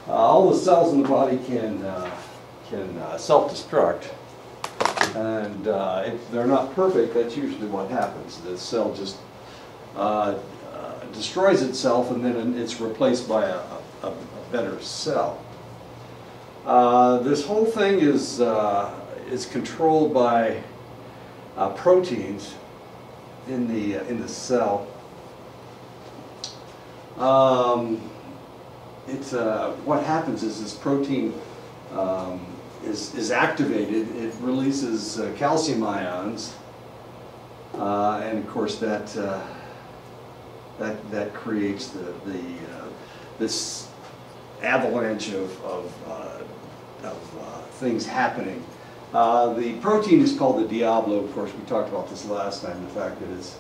all the cells in the body can self-destruct, and if they're not perfect, that's usually what happens. The cell just destroys itself, and then it's replaced by a better cell. This whole thing is controlled by proteins in the cell. What happens is this protein is activated. It releases calcium ions, and of course that creates this avalanche of things happening. The protein is called the Diablo. Of course, we talked about this last time, the fact that it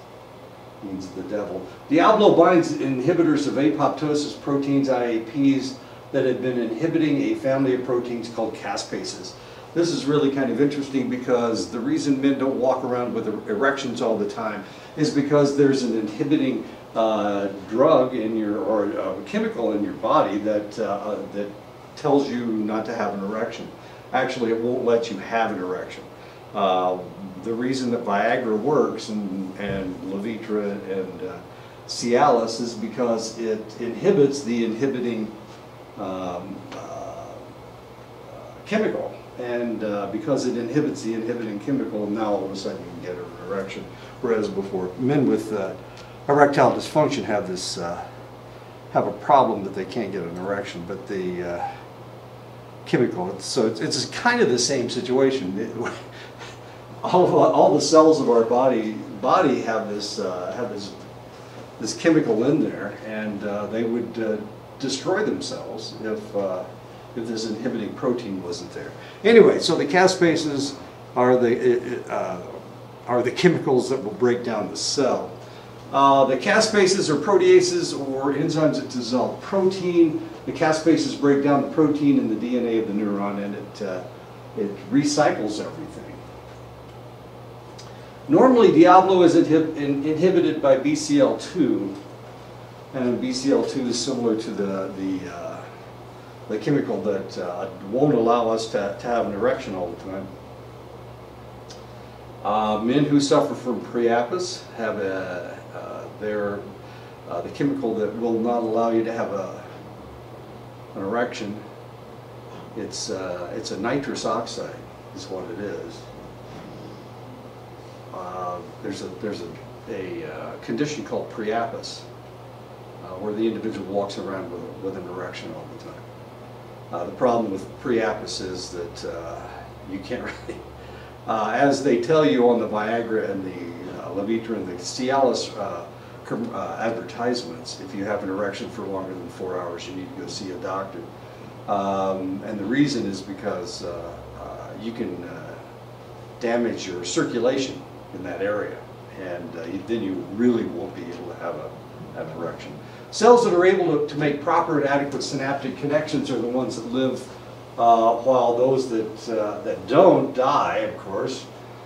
means the devil. Diablo binds inhibitors of apoptosis proteins, IAPs, that have been inhibiting a family of proteins called caspases. This is really kind of interesting because the reason men don't walk around with erections all the time is because there's an inhibiting drug in or chemical in your body that tells you not to have an erection. Actually, it won't let you have an erection. The reason that Viagra works and Levitra and Cialis is because it inhibits the inhibiting chemical, and because it inhibits the inhibiting chemical, now all of a sudden you can get an erection. Whereas before, men with erectile dysfunction have this have a problem that they can't get an erection, but the chemical. So it's kind of the same situation. All the cells of our body have this chemical in there, and they would destroy themselves if this inhibiting protein wasn't there. Anyway, so the caspases are the chemicals that will break down the cell. The caspases are proteases or enzymes that dissolve protein. The caspases break down the protein in the DNA of the neuron, and it recycles everything. Normally, Diablo is inhibited by BCL2, and BCL2 is similar to the chemical that won't allow us to have an erection all the time. Men who suffer from priapus have the chemical that will not allow you to have an erection. It's a nitrous oxide is what it is. There's a condition called priapus where the individual walks around with an erection all the time. The problem with priapus is that you can't really, as they tell you on the Viagra and the Levitra and the Cialis advertisements, if you have an erection for longer than 4 hours, you need to go see a doctor. And the reason is because you can damage your circulation in that area, and then you really won't be able to have an erection. Cells that are able to make proper and adequate synaptic connections are the ones that live, while those that don't die, of course.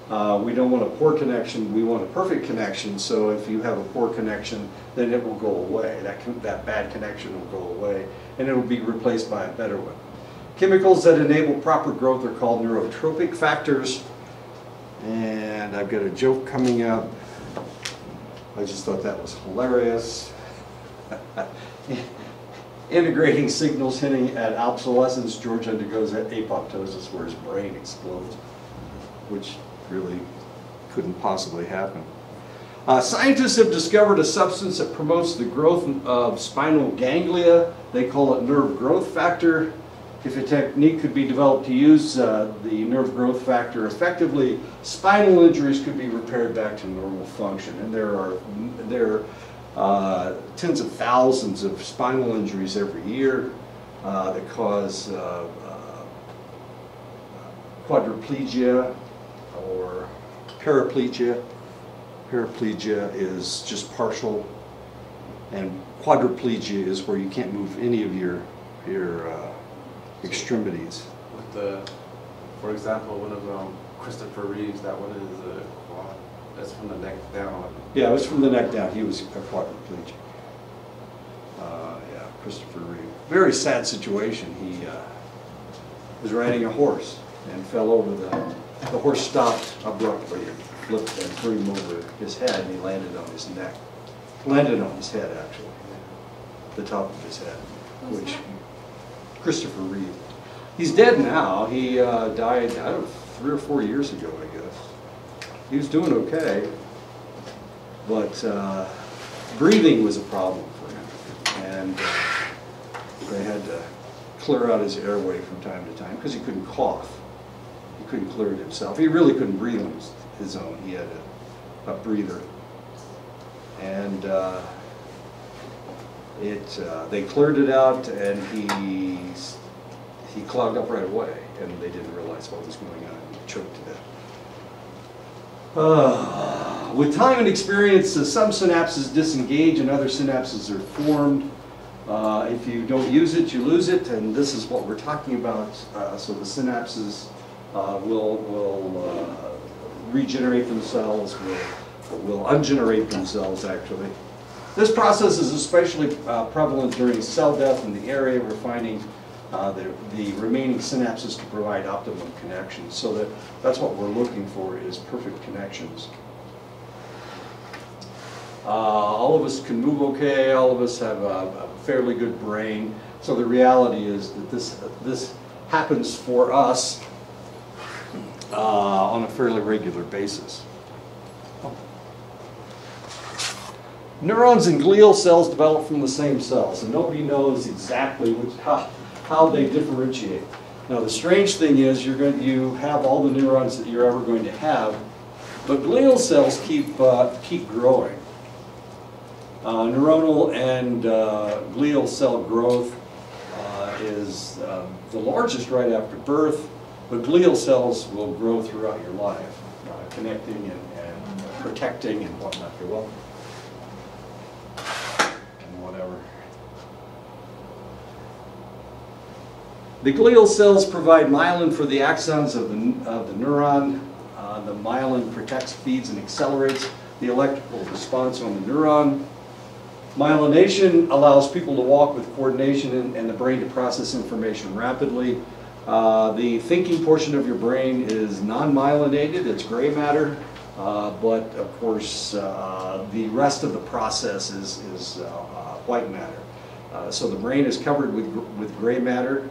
We don't want a poor connection, we want a perfect connection, so if you have a poor connection, then it will go away. That bad connection will go away, and it will be replaced by a better one. Chemicals that enable proper growth are called neurotropic factors, and I've got a joke coming up. I just thought that was hilarious. Integrating signals hinting at obsolescence, George undergoes apoptosis where his brain explodes, which really couldn't possibly happen. Scientists have discovered a substance that promotes the growth of spinal ganglia. They call it nerve growth factor. If a technique could be developed to use the nerve growth factor effectively, spinal injuries could be repaired back to normal function. And there are tens of thousands of spinal injuries every year that cause quadriplegia or paraplegia. Paraplegia is just partial, and quadriplegia is where you can't move any of your extremities. With for example, one of Christopher Reeves, that one is quad. That's from the neck down. Yeah, it was from the neck down. He was a quadriplegic. Yeah. Christopher Reeve. Very sad situation. He was riding a horse and fell over the horse stopped abruptly and flipped and threw him over his head, and he landed on his neck. Landed on his head, actually. The top of his head, which Christopher Reeve. He's dead now. He died, I don't know, 3 or 4 years ago, I guess. He was doing okay, but breathing was a problem for him, and they had to clear out his airway from time to time because he couldn't cough. He couldn't clear it himself. He really couldn't breathe on his own. He had a breather, and they cleared it out, and he clogged up right away, and they didn't realize what was going on. He choked to death. With time and experience, some synapses disengage and other synapses are formed. If you don't use it, you lose it, and this is what we're talking about. So the synapses will regenerate themselves, will ungenerate themselves, actually. This process is especially prevalent during cell death in the area. We're finding the remaining synapses to provide optimum connections. So that's what we're looking for, is perfect connections. All of us can move okay. All of us have a fairly good brain. So the reality is that this happens for us on a fairly regular basis. Neurons and glial cells develop from the same cells, and nobody knows exactly how they differentiate. Now the strange thing is you have all the neurons that you're ever going to have, but glial cells keep growing. Neuronal and glial cell growth is the largest right after birth, but glial cells will grow throughout your life, connecting and protecting and whatnot. You're welcome. And whatever. The glial cells provide myelin for the axons of the neuron. The myelin protects, feeds, and accelerates the electrical response on the neuron. Myelination allows people to walk with coordination and the brain to process information rapidly. The thinking portion of your brain is non-myelinated, it's gray matter, but of course the rest of the process is white matter. So the brain is covered with gray matter.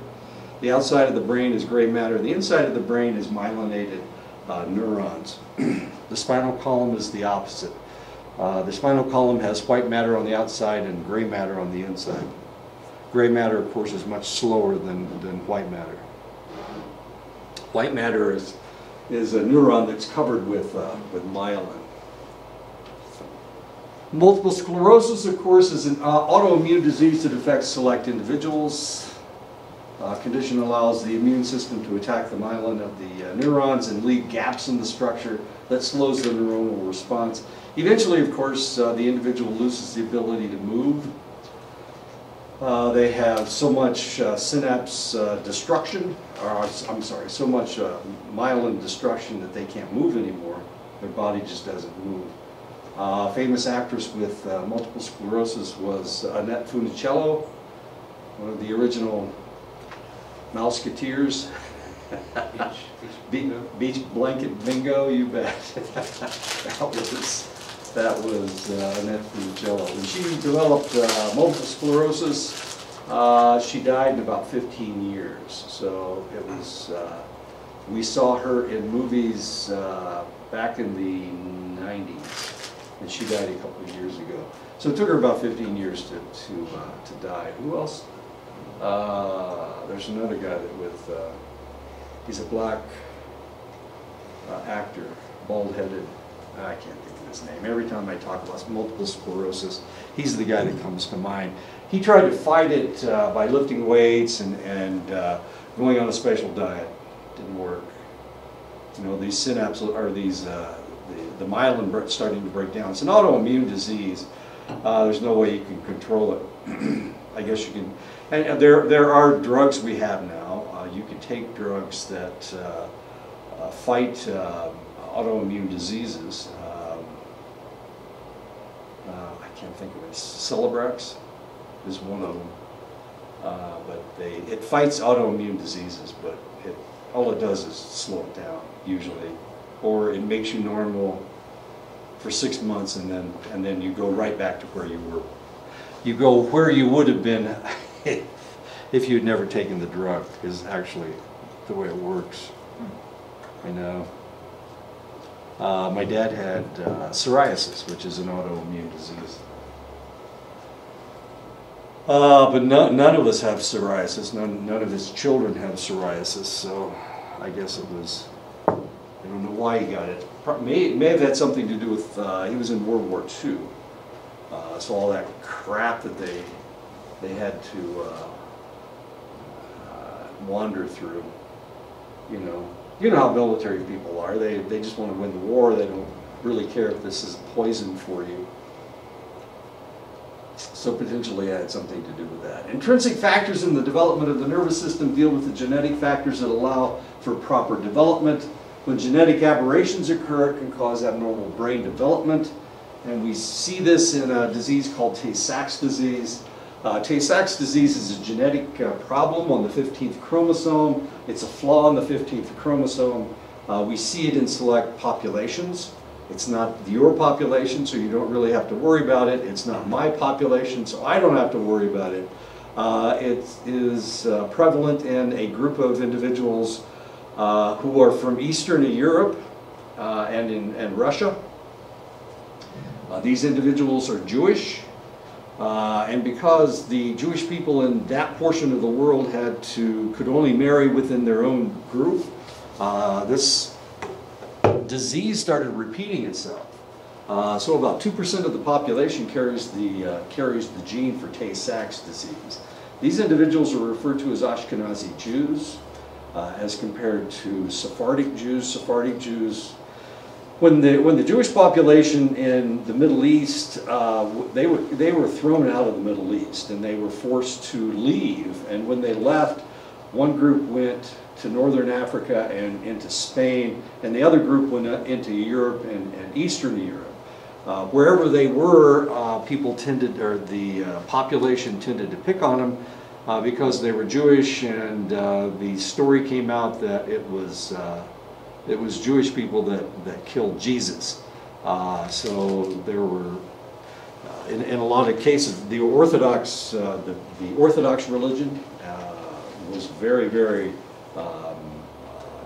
The outside of the brain is gray matter. The inside of the brain is myelinated neurons. The spinal column is the opposite. The spinal column has white matter on the outside and gray matter on the inside. Gray matter, of course, is much slower than white matter. White matter is a neuron that's covered with myelin. Multiple sclerosis, of course, is an autoimmune disease that affects select individuals. Condition allows the immune system to attack the myelin of the neurons and leave gaps in the structure that slows the neuronal response. Eventually, of course, the individual loses the ability to move. They have so much synapse destruction, or I'm sorry, so much myelin destruction that they can't move anymore. Their body just doesn't move. Famous actress with multiple sclerosis was Annette Funicello, one of the original Mouseketeers. Beach blanket bingo, you bet. that was Annette Funicello. And she developed multiple sclerosis. She died in about 15 years. So it was, we saw her in movies back in the 90s, and she died a couple of years ago. So it took her about 15 years to die. Who else? There's another guy he's a black actor, bald-headed. I can't think of his name. Every time I talk about multiple sclerosis, he's the guy that comes to mind. He tried to fight it by lifting weights and going on a special diet. Didn't work. You know, these synapses, or these the myelin starting to break down. It's an autoimmune disease. There's no way you can control it. I guess you can. And there are drugs we have now. You can take drugs that fight autoimmune diseases. I can't think of it. Celebrex is one of them. But it fights autoimmune diseases, but all it does is slow it down, usually. Or it makes you normal for 6 months, and then you go right back to where you were. You go where you would have been if you'd never taken the drug, is actually the way it works. I know. My dad had psoriasis, which is an autoimmune disease. But none of us have psoriasis. None of his children have psoriasis. So I guess it was, I don't know why he got it. May have had something to do with, he was in World War II. So all that crap that they had to wander through, you know how military people are. They just want to win the war. They don't really care if this is poison for you. So potentially it had something to do with that. Intrinsic factors in the development of the nervous system deal with the genetic factors that allow for proper development. When genetic aberrations occur, it can cause abnormal brain development. And we see this in a disease called Tay-Sachs disease. Tay-Sachs disease is a genetic problem on the 15th chromosome. It's a flaw in the 15th chromosome. We see it in select populations. It's not your population, so you don't really have to worry about it. It's not my population, so I don't have to worry about it. It is prevalent in a group of individuals who are from Eastern Europe and Russia. These individuals are Jewish, and because the Jewish people in that portion of the world could only marry within their own group, this disease started repeating itself. So about 2% of the population carries the gene for Tay-Sachs disease. These individuals are referred to as Ashkenazi Jews, as compared to Sephardic Jews. Sephardic Jews, when the Jewish population in the Middle East, they were thrown out of the Middle East and they were forced to leave. And when they left, one group went to Northern Africa and into Spain, and the other group went into Europe and Eastern Europe. Wherever they were, the population tended to pick on them because they were Jewish, and the story came out that it was Jewish people that killed Jesus. So there were, in a lot of cases, the Orthodox religion was very, very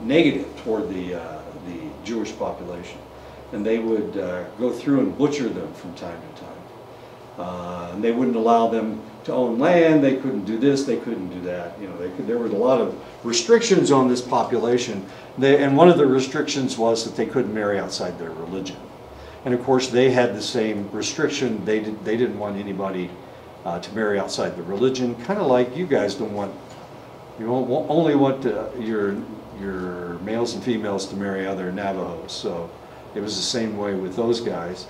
negative toward the Jewish population, and they would go through and butcher them from time to time. And they wouldn't allow them to own land. They couldn't do this. They couldn't do that. There were a lot of restrictions on this population, and one of the restrictions was that they couldn't marry outside their religion. And of course, they had the same restriction. They didn't want anybody to marry outside the religion. Kind of like you guys don't want. You only want your males and females to marry other Navajos. So it was the same way with those guys.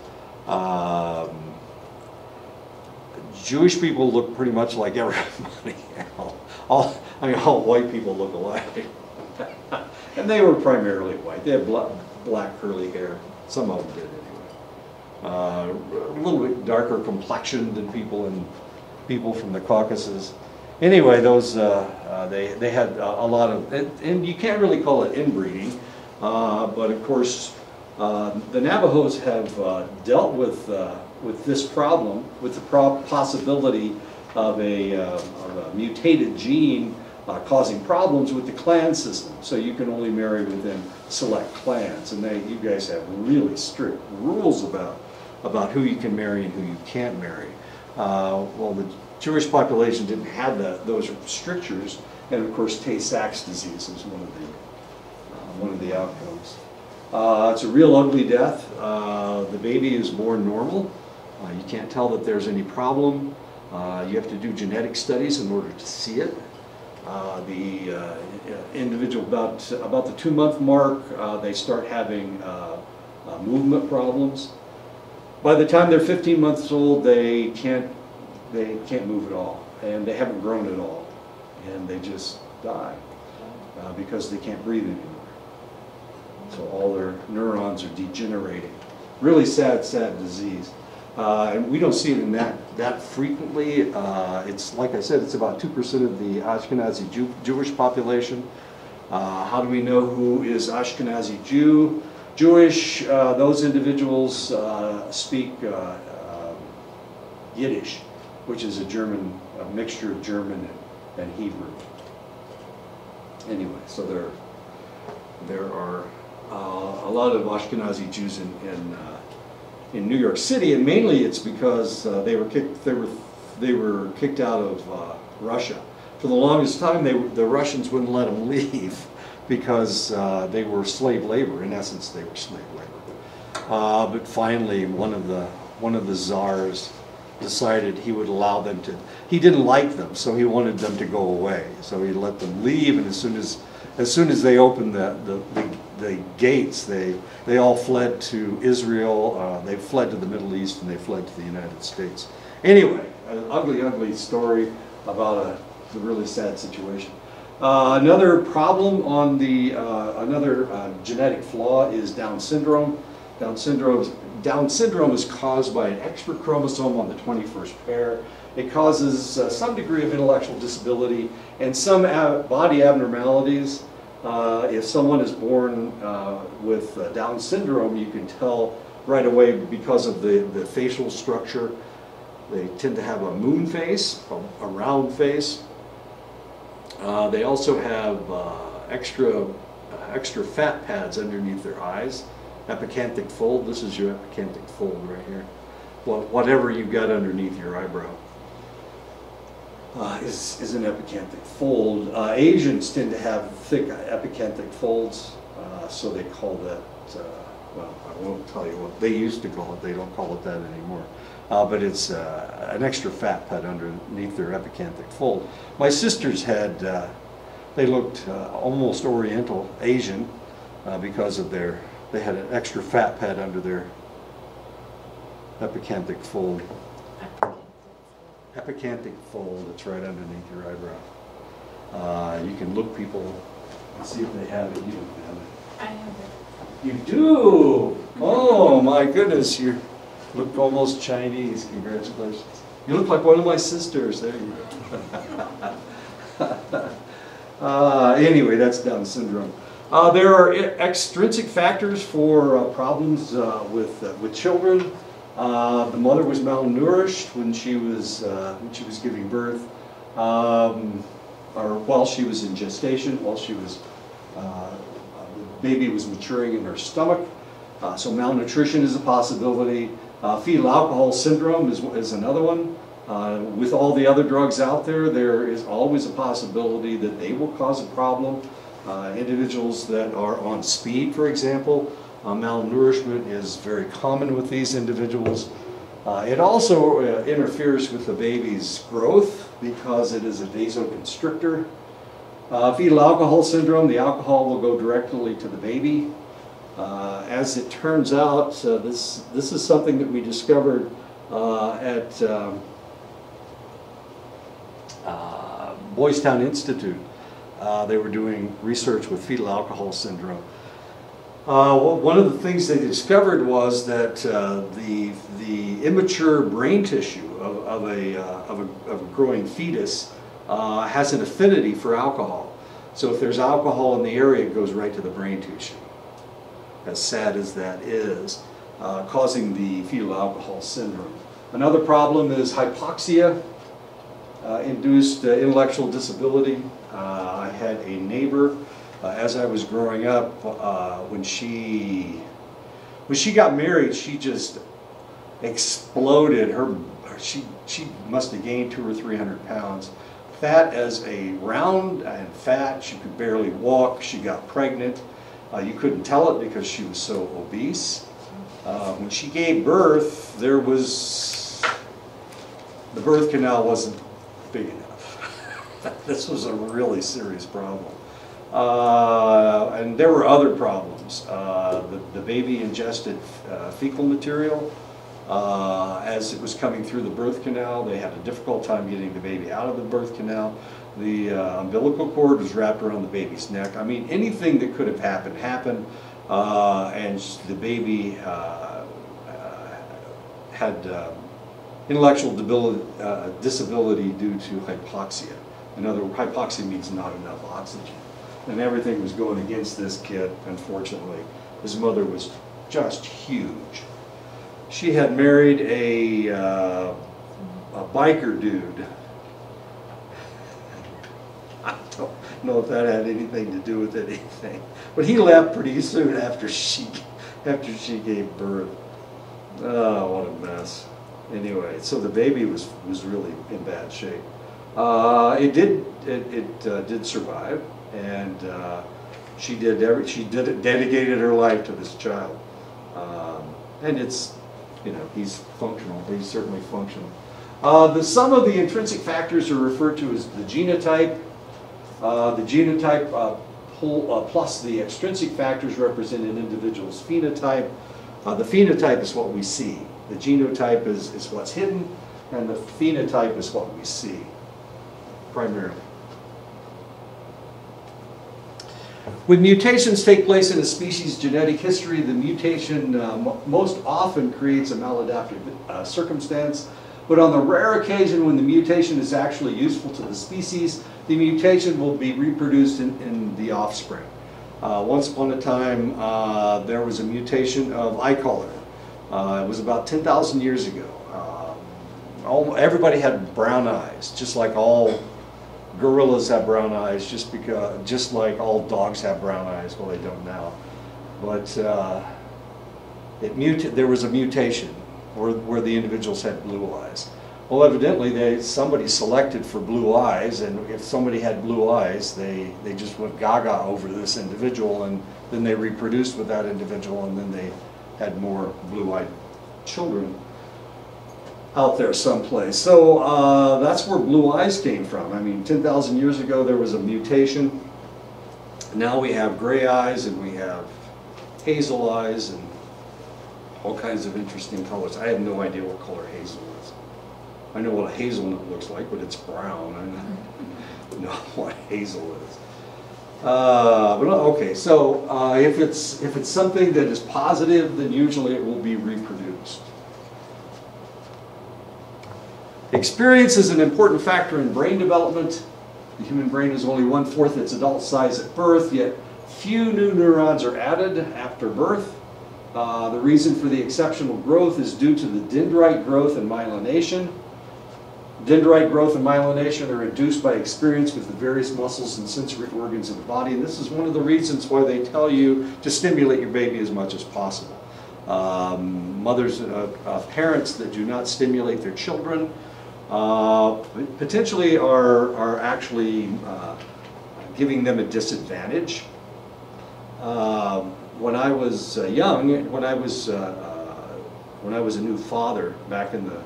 Jewish people look pretty much like everybody else. All white people look alike. And they were primarily white. They had black curly hair. Some of them did anyway. A little bit darker complexion than people from the Caucasus. Anyway, those they had a lot of, and you can't really call it inbreeding, but of course the Navajos have dealt with this problem, with the possibility of a mutated gene causing problems with the clan system. So you can only marry within select clans, and you guys have really strict rules about who you can marry and who you can't marry. Well, the Jewish population didn't have those strictures, and of course Tay-Sachs disease is one of the outcomes. It's a real ugly death. The baby is born normal. You can't tell that there's any problem. You have to do genetic studies in order to see it. The individual about the 2-month mark, they start having movement problems. By the time they're 15 months old, they can't move at all, and they haven't grown at all, and they just die because they can't breathe anymore. So all their neurons are degenerating. Really sad, sad disease. And we don't see it in that frequently. It's, like I said, it's about 2% of the Ashkenazi Jewish population. How do we know who is Ashkenazi Jewish? Those individuals speak Yiddish, which is a mixture of German and Hebrew. Anyway, so there are a lot of Ashkenazi Jews in New York City, and mainly it's because they were kicked out of Russia. For the longest time, the Russians wouldn't let them leave because they were slave labor. In essence, they were slave labor. But finally, one of the czars decided he would allow them to. He didn't like them, so he wanted them to go away. So he let them leave, and as soon as they opened the gates, they all fled to Israel. They fled to the Middle East, and they fled to the United States. Anyway, an ugly story about a really sad situation. Another problem on another genetic flaw is Down syndrome. Down syndrome is caused by an extra chromosome on the 21st pair. It causes some degree of intellectual disability and some body abnormalities. If someone is born with Down syndrome, you can tell right away because of the facial structure. They tend to have a moon face, a round face. They also have extra fat pads underneath their eyes. Epicanthic fold. This is your epicanthic fold right here. Well, whatever you've got underneath your eyebrow is an epicanthic fold. Asians tend to have thick epicanthic folds, so they call that, well, I won't tell you what they used to call it. They don't call it that anymore. But it's an extra fat pad underneath their epicanthic fold. My sisters had, they looked almost Oriental, Asian, because of they had an extra fat pad under their epicanthic fold. Epicanthic fold, it's right underneath your eyebrow. You can look people and see if they have it. You don't have it. I have it. You do? Oh my goodness, you look almost Chinese. Congratulations. You look like one of my sisters. There you go. Anyway, that's Down syndrome. There are extrinsic factors for problems with children. The mother was malnourished when she was giving birth, or while she was in gestation, while the baby was maturing in her stomach. So malnutrition is a possibility. Fetal alcohol syndrome is another one. With all the other drugs out there, there is always a possibility that they will cause a problem. Individuals that are on speed, for example, malnourishment is very common with these individuals. It also interferes with the baby's growth because it is a vasoconstrictor. Fetal alcohol syndrome, the alcohol will go directly to the baby. As it turns out, this is something that we discovered at Boys Town Institute. They were doing research with fetal alcohol syndrome. One of the things they discovered was that the immature brain tissue of a growing fetus has an affinity for alcohol. So if there's alcohol in the area, it goes right to the brain tissue. As sad as that is, causing the fetal alcohol syndrome. Another problem is hypoxia, induced intellectual disability. I had a neighbor, as I was growing up, when she got married, she just exploded. She must have gained 200 or 300 pounds. Fat as a round and fat. She could barely walk. She got pregnant. You couldn't tell it because she was so obese. When she gave birth, the birth canal wasn't big enough. This was a really serious problem. And there were other problems. The baby ingested fecal material as it was coming through the birth canal. They had a difficult time getting the baby out of the birth canal. The umbilical cord was wrapped around the baby's neck. I mean, anything that could have happened, and the baby had intellectual disability due to hypoxia. Hypoxia means not enough oxygen. And everything was going against this kid, unfortunately. His mother was just huge. She had married a biker dude. I don't know if that had anything to do with anything. But he left pretty soon after she gave birth. Oh, what a mess. Anyway, so the baby was really in bad shape. It did survive, and she dedicated her life to this child. And it's, you know, he's functional. He's certainly functional. Some of the intrinsic factors are referred to as the genotype. The genotype plus the extrinsic factors represent an individual's phenotype. The phenotype is what we see. The genotype is what's hidden, and the phenotype is what we see, primarily. When mutations take place in a species' genetic history, the mutation most often creates a maladaptive circumstance. But on the rare occasion when the mutation is actually useful to the species, the mutation will be reproduced in the offspring. Once upon a time, there was a mutation of eye color. It was about 10,000 years ago. Everybody had brown eyes, just like all gorillas have brown eyes, just like all dogs have brown eyes. Well, they don't now. But there was a mutation where the individuals had blue eyes. Well, evidently somebody selected for blue eyes, and if somebody had blue eyes, they just went gaga over this individual, and then they reproduced with that individual, and then they had more blue-eyed children out there someplace. So that's where blue eyes came from. I mean, 10,000 years ago there was a mutation. Now we have gray eyes, and we have hazel eyes, and all kinds of interesting colors. I have no idea what color hazel is. I know what a hazelnut looks like, but it's brown. I don't know what hazel is. But okay, so if it's something that is positive, then usually it will be reproduced. Experience is an important factor in brain development. The human brain is only 1/4 its adult size at birth, yet few new neurons are added after birth. The reason for the exceptional growth is due to the dendrite growth and myelination. Dendrite growth and myelination are induced by experience with the various muscles and sensory organs in the body, and this is one of the reasons why they tell you to stimulate your baby as much as possible. Parents that do not stimulate their children potentially are actually giving them a disadvantage. When I was young, when I was a new father back in the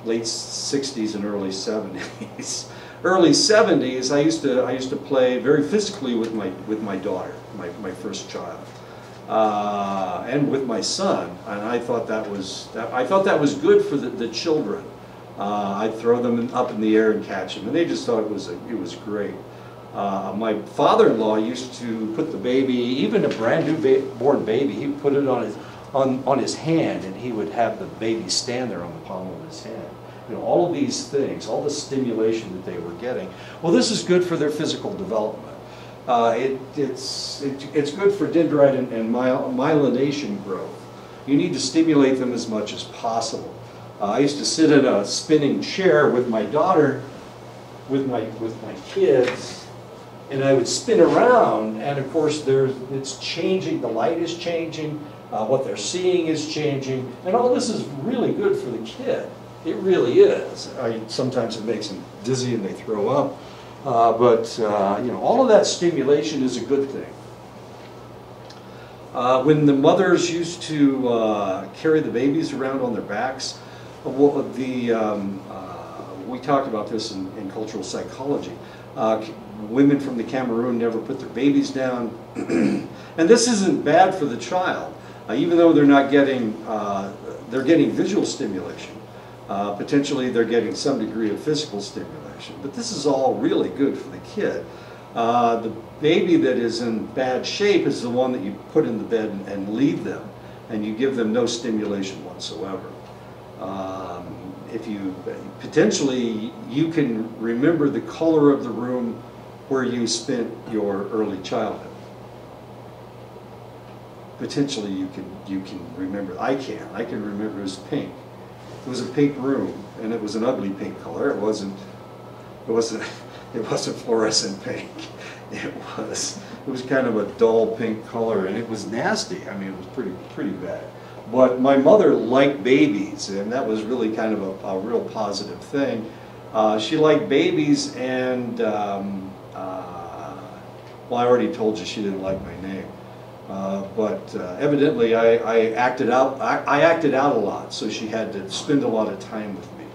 late 60s and early 70s. Early 70s, I used to play very physically with my daughter, my first child, and with my son. And I thought that was good for the children. I'd throw them up in the air and catch them, and they just thought it was great. My father-in-law used to put the baby, even a brand new born baby, he would put it on his hand, and he would have the baby stand there on the palm of his hand. You know, all of these things, all the stimulation that they were getting. Well, this is good for their physical development. It's good for dendrite and myelination growth. You need to stimulate them as much as possible. I used to sit in a spinning chair with my daughter, with my kids, and I would spin around, and of course it's changing, the light is changing, what they're seeing is changing, and all this is really good for the kid. It really is. Sometimes it makes them dizzy and they throw up, but you know, all of that stimulation is a good thing. When the mothers used to carry the babies around on their backs, we talked about this in cultural psychology. Women from the Cameroon never put their babies down, and this isn't bad for the child, even though they're getting visual stimulation. Potentially they're getting some degree of physical stimulation, but this is all really good for the kid. The baby that is in bad shape is the one that you put in the bed and leave them. and you give them no stimulation whatsoever. If you potentially, you can remember the color of the room where you spent your early childhood. Potentially you can remember. I can remember it was pink. It was a pink room, and it was an ugly pink color. It wasn't fluorescent pink. It was kind of a dull pink color, and it was nasty. I mean, it was pretty bad. But my mother liked babies, and that was really kind of a real positive thing. She liked babies, and well, I already told you she didn't like my name. But evidently, I acted out a lot, so she had to spend a lot of time with me,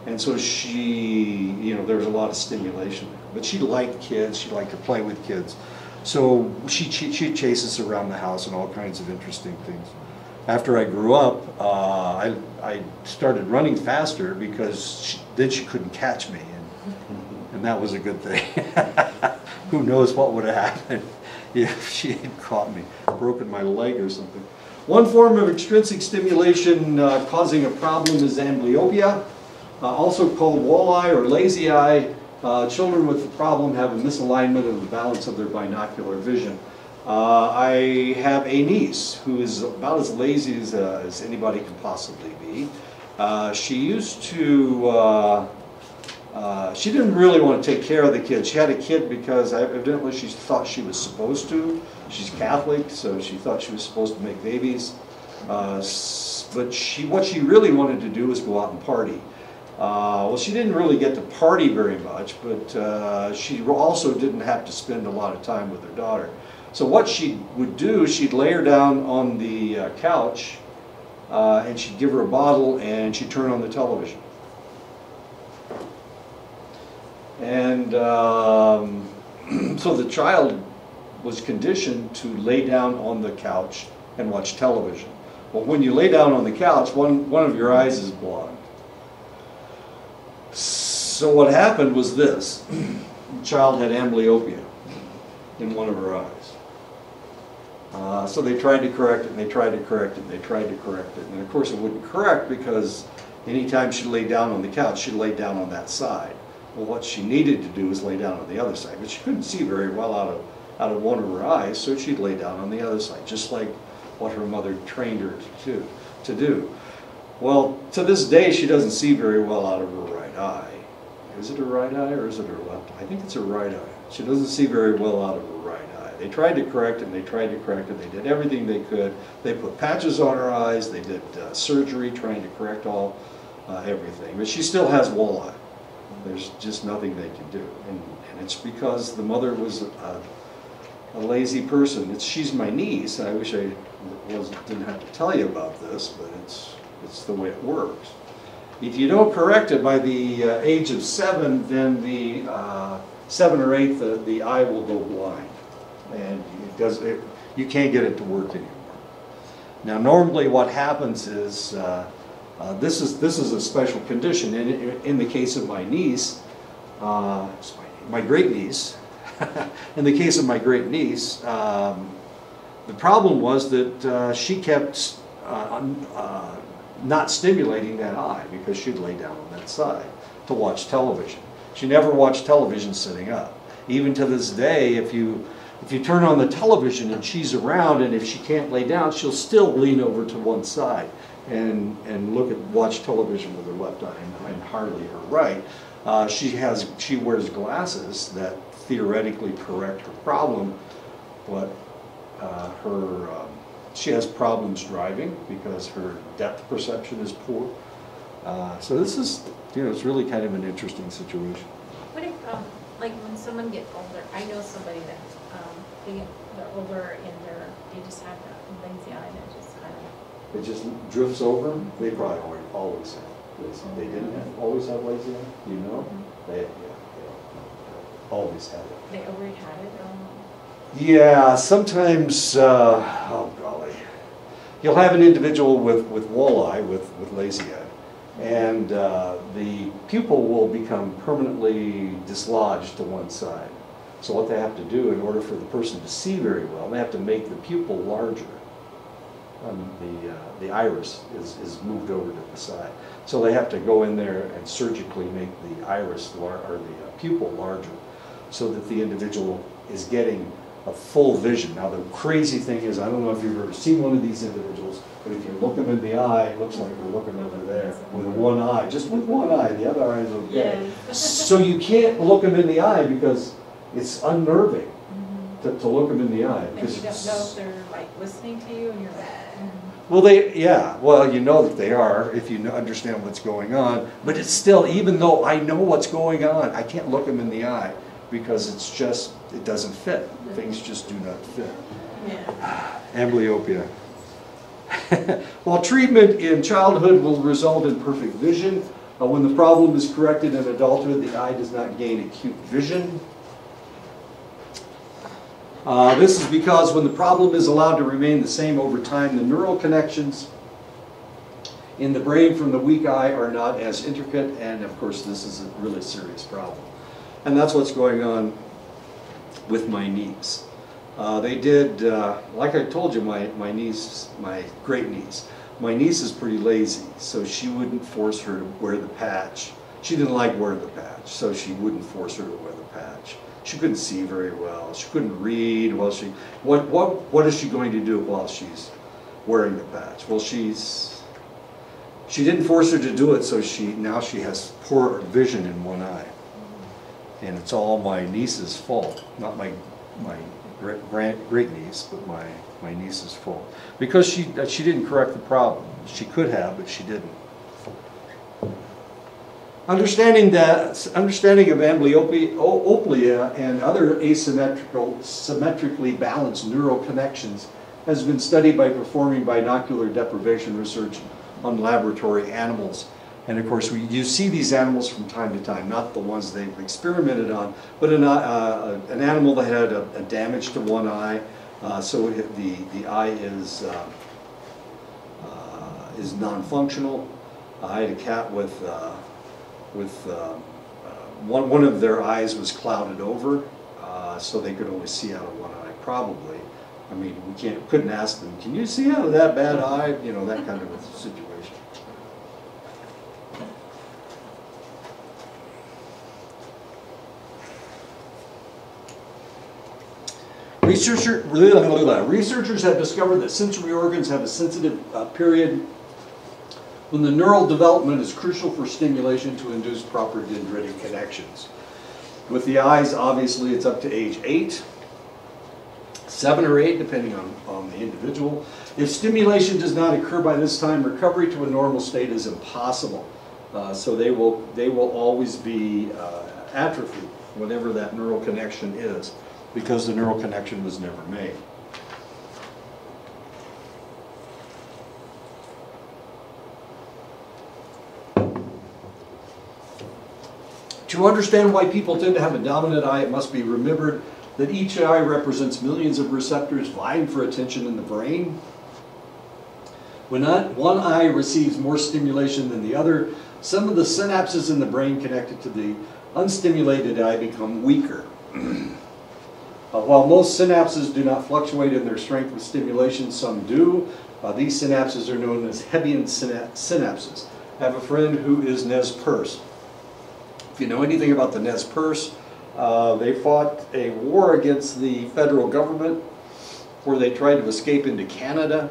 and so she, there was a lot of stimulation there. But she liked kids; she liked to play with kids, so she'd chase us around the house and all kinds of interesting things. After I grew up, I started running faster because then she couldn't catch me, and that was a good thing. Who knows what would have happened if she had caught me, broken my leg or something. One form of extrinsic stimulation causing a problem is amblyopia, also called walleye or lazy eye. Children with the problem have a misalignment of the balance of their binocular vision. I have a niece who is about as lazy as anybody can possibly be. She used to, she didn't really want to take care of the kid. She had a kid because evidently she thought she was supposed to. She's Catholic, so she thought she was supposed to make babies. But what she really wanted to do was go out and party. Well, she didn't really get to party very much, but she also didn't have to spend a lot of time with her daughter. So what she would do, she'd lay her down on the couch, and she'd give her a bottle, and she'd turn on the television. And so the child was conditioned to lay down on the couch and watch television. Well, when you lay down on the couch, one of your eyes is blind. So what happened was this. The child had amblyopia in one of her eyes. So they tried to correct it, and they tried to correct it, and they tried to correct it. And of course it wouldn't correct because anytime she laid down on the couch, she laid down on that side. Well, what she needed to do was lay down on the other side, but she couldn't see very well out of one of her eyes, so she'd lay down on the other side, just like what her mother trained her to do. Well, to this day, she doesn't see very well out of her right eye. Is it her right eye or is it her left eye? I think it's her right eye. She doesn't see very well out of her right eye. They tried to correct it, and they tried to correct it. They did everything they could. They put patches on her eyes. They did surgery trying to correct everything. But she still has walleye. There's just nothing they can do. And it's because the mother was a lazy person. She's my niece. I wish I didn't have to tell you about this, but it's the way it works. If you don't correct it by the age of 7, then the 7 or 8, the eye will go blind, and you can't get it to work anymore. Now, normally, what happens is this is a special condition. In the case of my niece, my great niece, in the case of my great niece, the problem was that she kept not stimulating that eye because she'd lay down on that side to watch television. She never watched television sitting up. Even to this day, if you turn on the television and she's around, and if she can't lay down, she'll still lean over to one side and watch television with her left eye and hardly her right. She wears glasses that theoretically correct her problem, but she has problems driving because her depth perception is poor. So this is, it's really kind of an interesting situation. What if, like when someone gets older, I know somebody that they're older and they just have that lazy eye that just kind of... It just drifts over? They probably always have. They didn't always have lazy eye, you know? Mm-hmm. They always had it. They already had it? Yeah, sometimes, oh golly. You'll have an individual with walleye, with lazy eye, and the pupil will become permanently dislodged to one side. So what they have to do in order for the person to see very well, they have to make the pupil larger. the iris is moved over to the side. So they have to go in there and surgically make the iris or the pupil larger so that the individual is getting a full vision. Now the crazy thing is, I don't know if you've ever seen one of these individuals, but if you look them in the eye, it looks like you're looking over there with one eye, just with one eye, the other eye is okay. Yes. So you can't look them in the eye because it's unnerving to look them in the eye. And you don't know if they're like listening to you and you're like, well, well, you know that they are if you understand what's going on, but it's still, even though I know what's going on, I can't look them in the eye because it's just, it doesn't fit. Things just do not fit. yeah. Amblyopia. While treatment in childhood will result in perfect vision, when the problem is corrected in adulthood, the eye does not gain acute vision. This is because when the problem is allowed to remain the same over time, the neural connections in the brain from the weak eye are not as intricate, and of course this is a really serious problem. And that's what's going on with my niece. They did, like I told you, my niece, my great niece, my niece is pretty lazy, so she wouldn't force her to wear the patch. She didn't like wearing the patch, so she wouldn't force her to wear the patch. She couldn't see very well. She couldn't read. Well, what is she going to do while she's wearing the patch? Well, she didn't force her to do it, so now she has poor vision in one eye, and it's all my niece's fault, not my great niece, but my niece's fault, because she didn't correct the problem. She could have, but she didn't. Understanding of amblyopia and other symmetrically balanced neural connections has been studied by performing binocular deprivation research on laboratory animals. And of course, you see these animals from time to time, not the ones they've experimented on, but an animal that had a damage to one eye, so the eye is non-functional. I had a cat with one of their eyes was clouded over, so they could only see out of one eye, probably. I mean, we couldn't ask them, can you see out of that bad eye? You know, that kind of a situation. Researchers have discovered that sensory organs have a sensitive period when the neural development is crucial for stimulation to induce proper dendritic connections. With the eyes, obviously, it's up to age 8, 7 or 8, depending on the individual. If stimulation does not occur by this time, recovery to a normal state is impossible. So they will always be atrophied, whatever that neural connection is, because the neural connection was never made. To understand why people tend to have a dominant eye, it must be remembered that each eye represents millions of receptors vying for attention in the brain. When one eye receives more stimulation than the other, some of the synapses in the brain connected to the unstimulated eye become weaker. While most synapses do not fluctuate in their strength with stimulation, some do. These synapses are known as Hebbian synapses. I have a friend who is Nez Perce. If you know anything about the Nez Perce, they fought a war against the federal government where they tried to escape into Canada.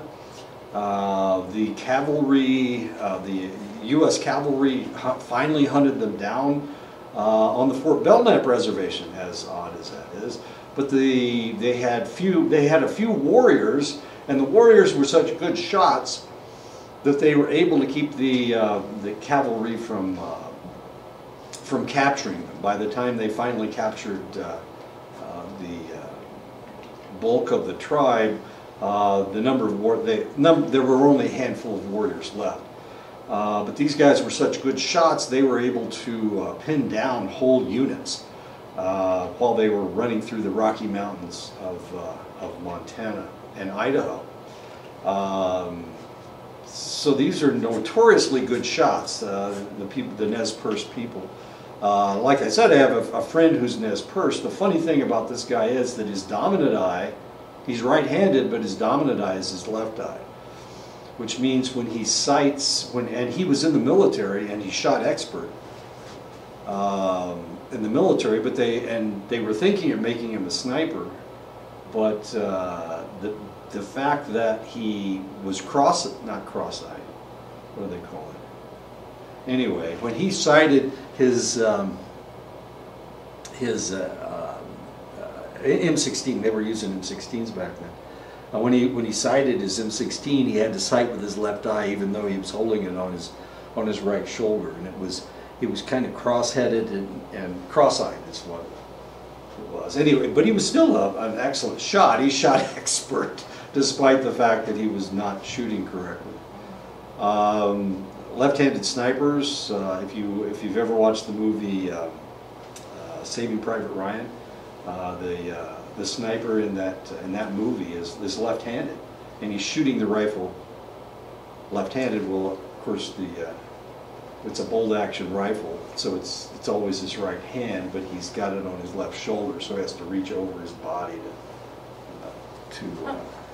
The cavalry, the U.S. cavalry finally hunted them down on the Fort Belknap reservation, as odd as that is. But they had a few warriors, and the warriors were such good shots that they were able to keep the cavalry from capturing them. By the time they finally captured the bulk of the tribe, there were only a handful of warriors left. But these guys were such good shots, they were able to pin down whole units while they were running through the Rocky Mountains of Montana and Idaho. So these are notoriously good shots, the Nez Perce people. Like I said, I have a friend who's Nez Perce. The funny thing about this guy is that his dominant eye, he's right-handed, but his dominant eye is his left eye. which means when he sights, and he was in the military and he shot expert in the military, but they were thinking of making him a sniper, but the fact that he was not cross-eyed, what do they call it? Anyway, when he sighted his M16, they were using M16s back then. When he sighted his M16, he had to sight with his left eye, even though he was holding it on his right shoulder, and he was kind of cross-headed and cross-eyed is what it was. Anyway, but he was still an excellent shot. He shot expert, despite the fact that he was not shooting correctly. Left-handed snipers. If you've ever watched the movie Saving Private Ryan, the sniper in that movie is left-handed, and he's shooting the rifle left-handed. Well, of course, it's a bolt-action rifle, so it's always his right hand, but he's got it on his left shoulder, so he has to reach over his body to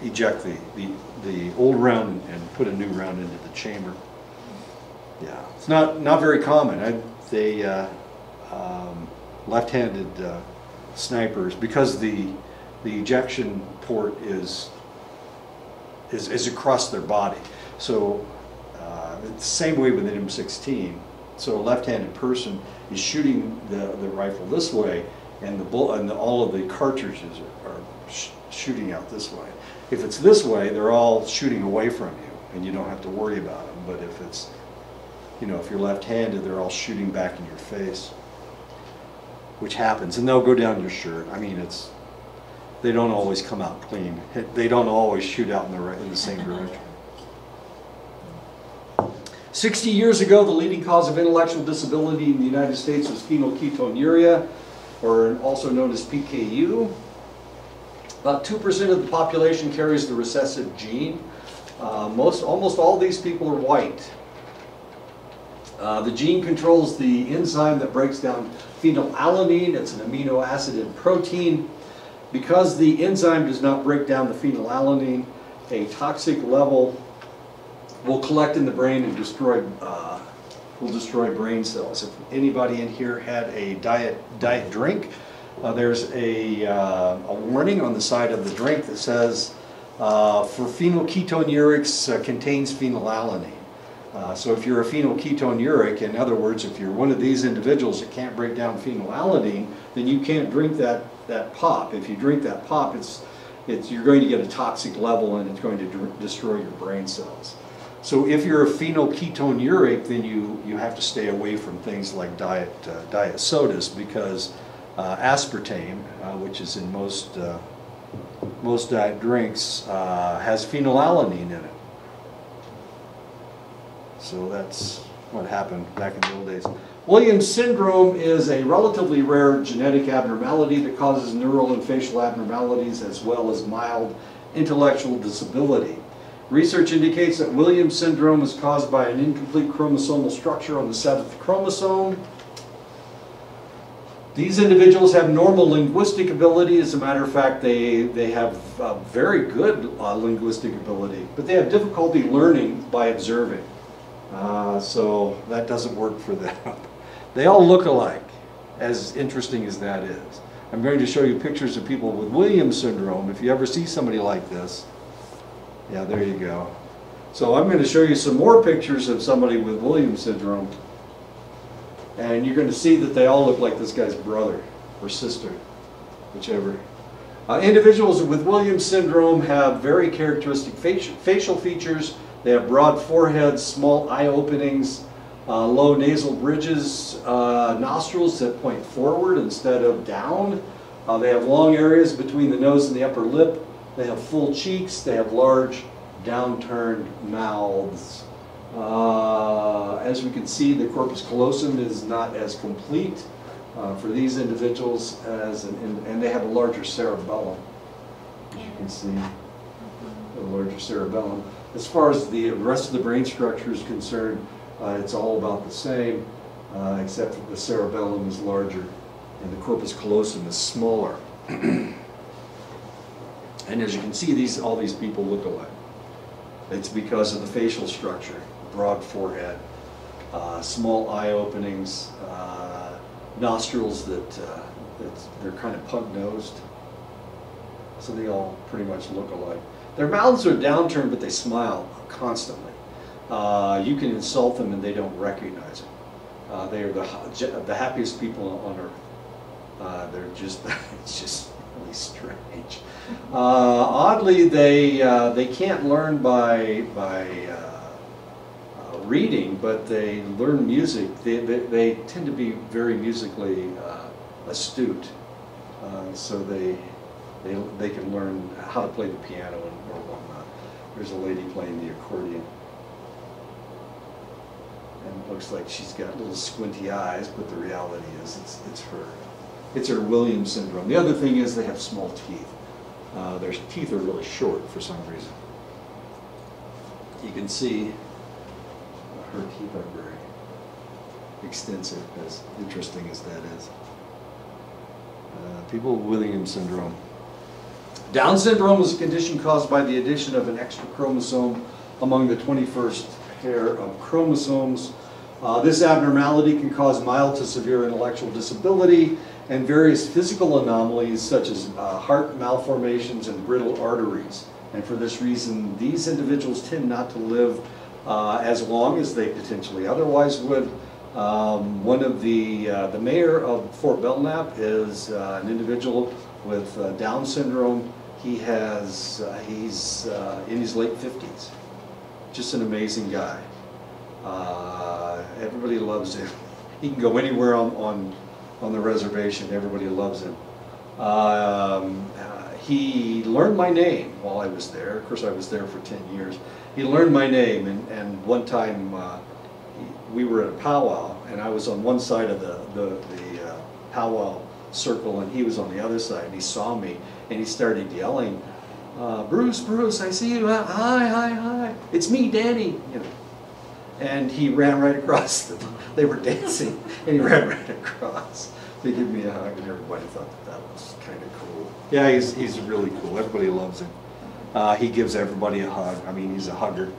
eject the old round and put a new round into the chamber. Yeah, it's not very common. Left-handed snipers, because the ejection port is across their body, so it's the same way with an M16. So a left-handed person is shooting the rifle this way, and all of the cartridges are shooting out this way. If it's this way, they're all shooting away from you, and you don't have to worry about them. But if it's, if you're left-handed, they're all shooting back in your face, which happens, and they'll go down your shirt. I mean, they don't always come out clean. They don't always shoot out in the same direction. 60 years ago, the leading cause of intellectual disability in the United States was phenylketonuria, or also known as PKU. About 2% of the population carries the recessive gene. Almost all these people are white. The gene controls the enzyme that breaks down phenylalanine. It's an amino acid in protein. Because the enzyme does not break down the phenylalanine, a toxic level will collect in the brain and will destroy brain cells. If anybody in here had a diet drink, there's a warning on the side of the drink that says for phenylketonurics contains phenylalanine. So if you're a phenylketonuric, in other words, if you're one of these individuals that can't break down phenylalanine, then you can't drink that pop. If you drink that pop, you're going to get a toxic level, and it's going to destroy your brain cells. So if you're a phenylketonuric, then you have to stay away from things like diet sodas, because aspartame, which is in most diet drinks, has phenylalanine in it. So that's what happened back in the old days. Williams syndrome is a relatively rare genetic abnormality that causes neural and facial abnormalities as well as mild intellectual disability. Research indicates that Williams syndrome is caused by an incomplete chromosomal structure on the 7th chromosome. These individuals have normal linguistic ability. As a matter of fact, they have very good linguistic ability, but they have difficulty learning by observing. So that doesn't work for them. They all look alike, as interesting as that is. I'm going to show you pictures of people with Williams syndrome. If you ever see somebody like this, yeah, there you go. So I'm going to show you some more pictures of somebody with Williams syndrome. And you're going to see that they all look like this guy's brother or sister, whichever. Individuals with Williams syndrome have very characteristic facial features. They have broad foreheads, small eye openings, low nasal bridges, nostrils that point forward instead of down. They have long areas between the nose and the upper lip. They have full cheeks. They have large downturned mouths. As we can see, the corpus callosum is not as complete for these individuals, and they have a larger cerebellum, as you can see, a larger cerebellum. As far as the rest of the brain structure is concerned, it's all about the same, except that the cerebellum is larger and the corpus callosum is smaller. And as you can see, all these people look alike. It's because of the facial structure, broad forehead, small eye openings, nostrils they're kind of pug-nosed, so they all pretty much look alike. Their mouths are downturned, but they smile constantly. You can insult them and they don't recognize it. They are the happiest people on earth. It's just really strange. Oddly, they can't learn by reading, but they learn music. They tend to be very musically astute, so they can learn how to play the piano or whatnot. There's a lady playing the accordion, and it looks like she's got little squinty eyes, but the reality is it's her Williams syndrome. The other thing is they have small teeth. Their teeth are really short for some reason. You can see her teeth are very extensive, as interesting as that is. People with Williams syndrome. Down syndrome is a condition caused by the addition of an extra chromosome among the 21st pair of chromosomes. This abnormality can cause mild to severe intellectual disability and various physical anomalies such as heart malformations and brittle arteries. And for this reason, these individuals tend not to live as long as they potentially otherwise would. One of the mayor of Fort Belknap is an individual with Down syndrome. He's in his late 50s. Just an amazing guy. Everybody loves him. He can go anywhere on the reservation. Everybody loves him. He learned my name while I was there. Of course, I was there for 10 years. He learned my name, and one time we were at a powwow, and I was on one side of the powwow circle, and he was on the other side, and he saw me, and he started yelling, Bruce, I see you, hi, it's me, Danny, you know. And he ran right across them. They were dancing, and he ran right across to give me a hug, and everybody thought that was kind of cool. Yeah, he's really cool. Everybody loves him. He gives everybody a hug. I mean, he's a hugger,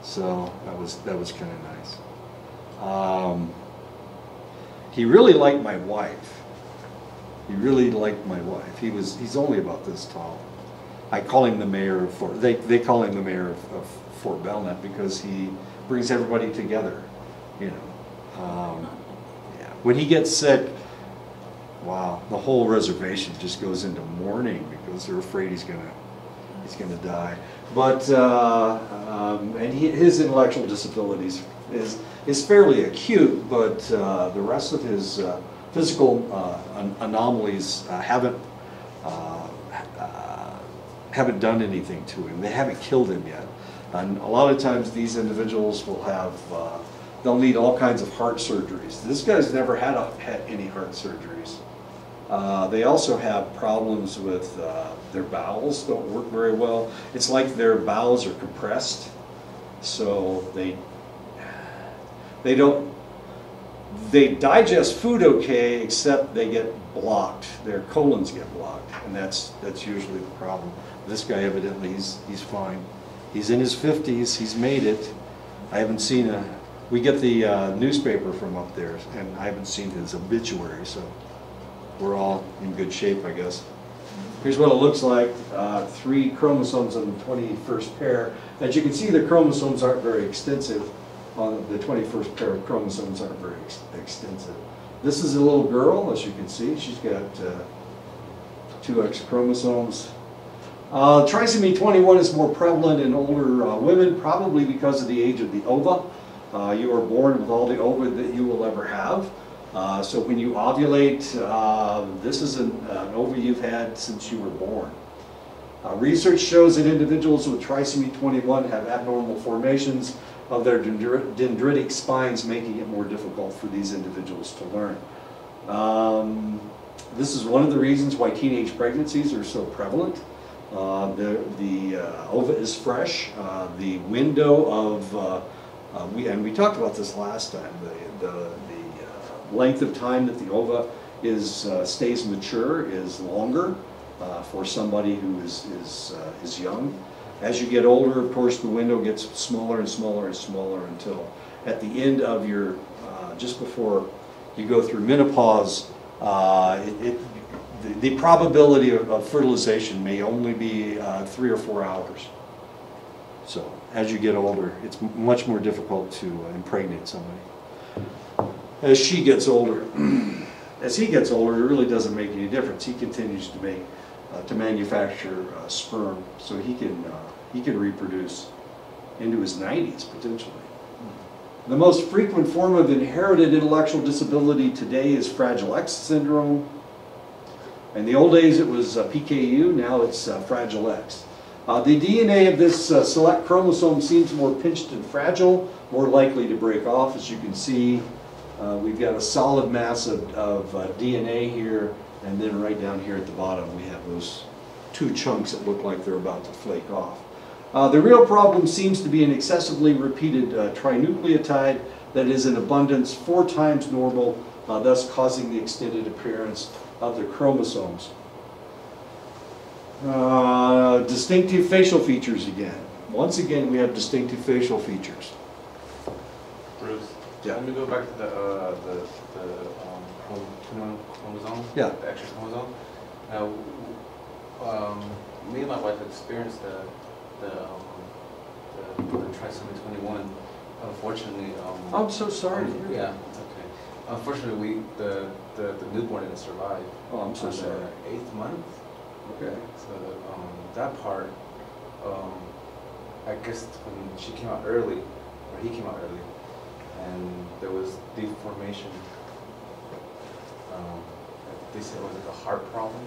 so that was kind of nice. He really liked my wife. He really liked my wife. He's only about this tall. I call him the mayor of Fort. They call him the mayor of Fort Belknap because he brings everybody together. You know, yeah. When he gets sick, wow, the whole reservation just goes into mourning because they're afraid he's gonna die. But and his intellectual disabilities is fairly acute, but the rest of his physical anomalies haven't done anything to him. They haven't killed him yet. And a lot of times these individuals will have, they'll need all kinds of heart surgeries. This guy's never had any heart surgeries. They also have problems with their bowels don't work very well. It's like their bowels are compressed, so they digest food okay, except they get blocked. Their colons get blocked, and that's usually the problem. This guy evidently he's fine. He's in his 50s. He's made it. I haven't seen we get the newspaper from up there, and I haven't seen his obituary, so we're all in good shape, I guess. Here's what it looks like. 3 chromosomes on the 21st pair. As you can see, the chromosomes aren't very extensive. On the 21st pair of chromosomes aren't very extensive. This is a little girl, as you can see. She's got 2 X chromosomes. Trisomy 21 is more prevalent in older women, probably because of the age of the ova. You are born with all the ova that you will ever have. So when you ovulate, this is an ova you've had since you were born. Research shows that individuals with trisomy 21 have abnormal formations of their dendritic spines, making it more difficult for these individuals to learn. This is one of the reasons why teenage pregnancies are so prevalent. The ova is fresh. The window of, we talked about this last time, the length of time that the ova stays mature is longer for somebody who is young. As you get older, of course, the window gets smaller and smaller and smaller until at the end of your, just before you go through menopause, the probability of fertilization may only be 3 or 4 hours. So as you get older, it's much more difficult to impregnate somebody. As she gets older, as he gets older, it really doesn't make any difference. He continues to make, to manufacture sperm, so he can reproduce into his 90s potentially. The most frequent form of inherited intellectual disability today is Fragile X syndrome. In the old days it was PKU, now it's Fragile X. The DNA of this select chromosome seems more pinched and fragile, more likely to break off. As you can see, we've got a solid mass of DNA here, and then right down here at the bottom we have those 2 chunks that look like they're about to flake off. The real problem seems to be an excessively repeated trinucleotide that is in abundance 4 times normal, thus causing the extended appearance of the chromosomes. Distinctive facial features again. Once again, we have distinctive facial features. Bruce, Yeah. let me go back to the chromosome. Yeah. The extra chromosome. Now, me and my wife experienced the trisomy 21. Unfortunately, I'm so sorry. yeah, it's okay. Unfortunately, the newborn didn't survive. Oh, I'm so on sorry. The 8th month. Okay. So that part, I guess when she came out early, or he came out early, and there was deformation. They said it was like a heart problem.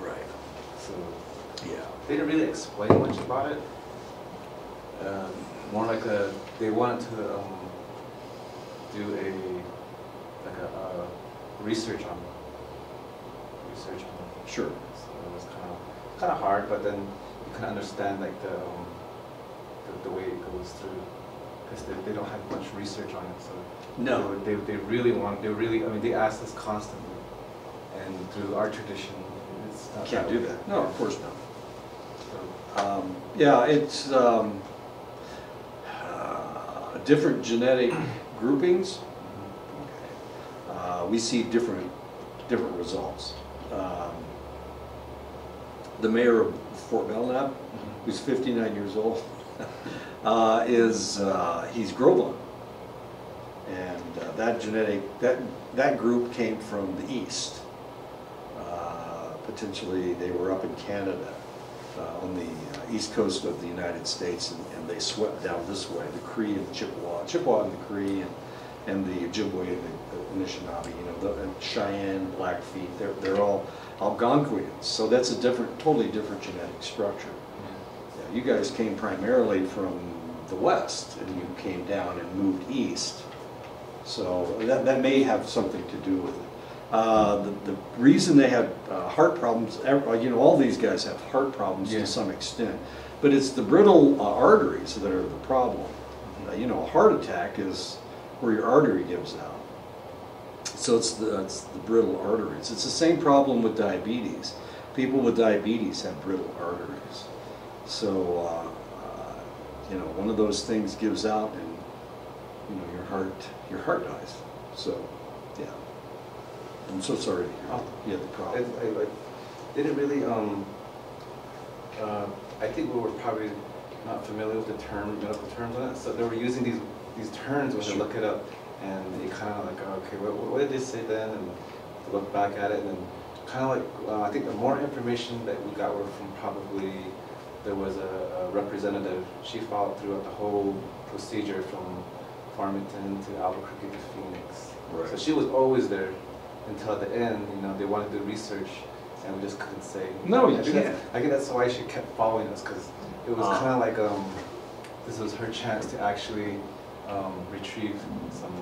Right. So Yeah. they didn't really explain much about it. More like they wanted to do a research on it. Sure. So it was kind of hard, but then you kind of understand like the way it goes through, because they don't have much research on it. So No. they really I mean, they ask us constantly, and through our tradition, it's not Can't do that. No, of course not. So, Yeah, it's different genetic groupings. We see different results. The mayor of Fort Belknap, who's 59 years old, he's Groveland, and that group came from the east. Potentially, they were up in Canada, on the east coast of the United States, and they swept down this way. The Cree and the Chippewa and the Cree, and the Ojibwe and the Anishinaabe, the Cheyenne, Blackfeet, they're all Algonquians. So that's a totally different genetic structure. Yeah, you guys came primarily from the west, and you came down and moved east. So that may have something to do with it. The reason they had heart problems, all these guys have heart problems to some extent, but it's the brittle arteries that are the problem. A heart attack is where your artery gives out. So it's the brittle arteries. It's the same problem with diabetes. People with diabetes have brittle arteries. So, one of those things gives out, and your heart dies. So, yeah. I'm so sorry to hear you had the problem. they didn't really. I think we were probably not familiar with the medical terms on it, so they were using these terms when they look it up, and you kind of like, okay, what did they say then? And to look back at it, and kind of like, I think the more information that we got were from probably, there was a representative. She followed throughout the whole procedure from Farmington to Albuquerque to Phoenix. Right. So she was always there until at the end. They wanted to do research, and we just couldn't say. No, you can't. I think that's why she kept following us, because it was kind of like this was her chance to actually retrieve some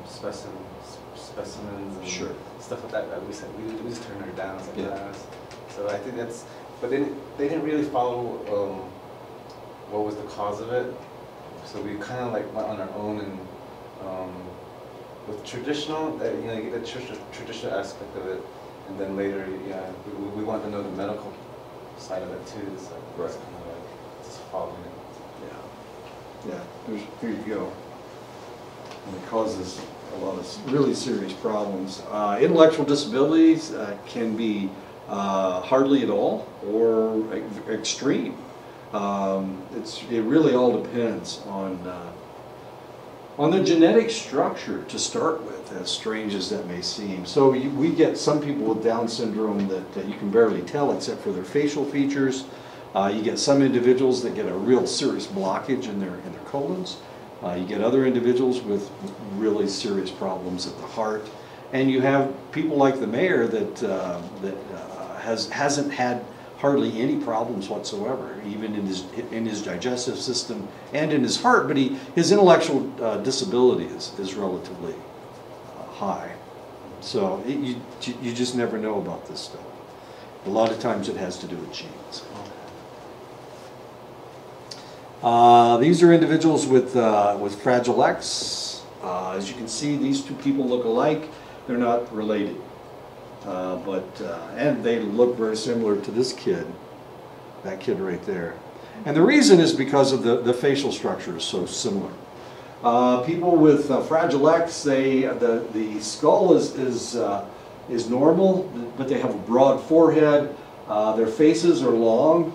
specimens and stuff like that. We said we just turned her down. So I think that's. But they didn't really follow what was the cause of it. So we kind of like went on our own, and with traditional, you get the traditional aspect of it, and then later, we want to know the medical side of it too. So Right. it's kind of like just following it. Yeah, here you go. And it causes a lot of really serious problems. Intellectual disabilities can be hardly at all or extreme. It really all depends on the genetic structure to start with, as strange as that may seem. So we get some people with Down syndrome that you can barely tell except for their facial features. You get some individuals that get a real serious blockage in their colons. You get other individuals with really serious problems at the heart. And you have people like the mayor that hasn't had hardly any problems whatsoever, even in his digestive system and in his heart, but his intellectual disability is relatively high. So you just never know about this stuff. A lot of times it has to do with genes. These are individuals with Fragile X. As you can see, these two people look alike. They're not related. And they look very similar to this kid, that kid right there. And the reason is because of the facial structure is so similar. People with Fragile X, the skull is normal, but they have a broad forehead. Their faces are long,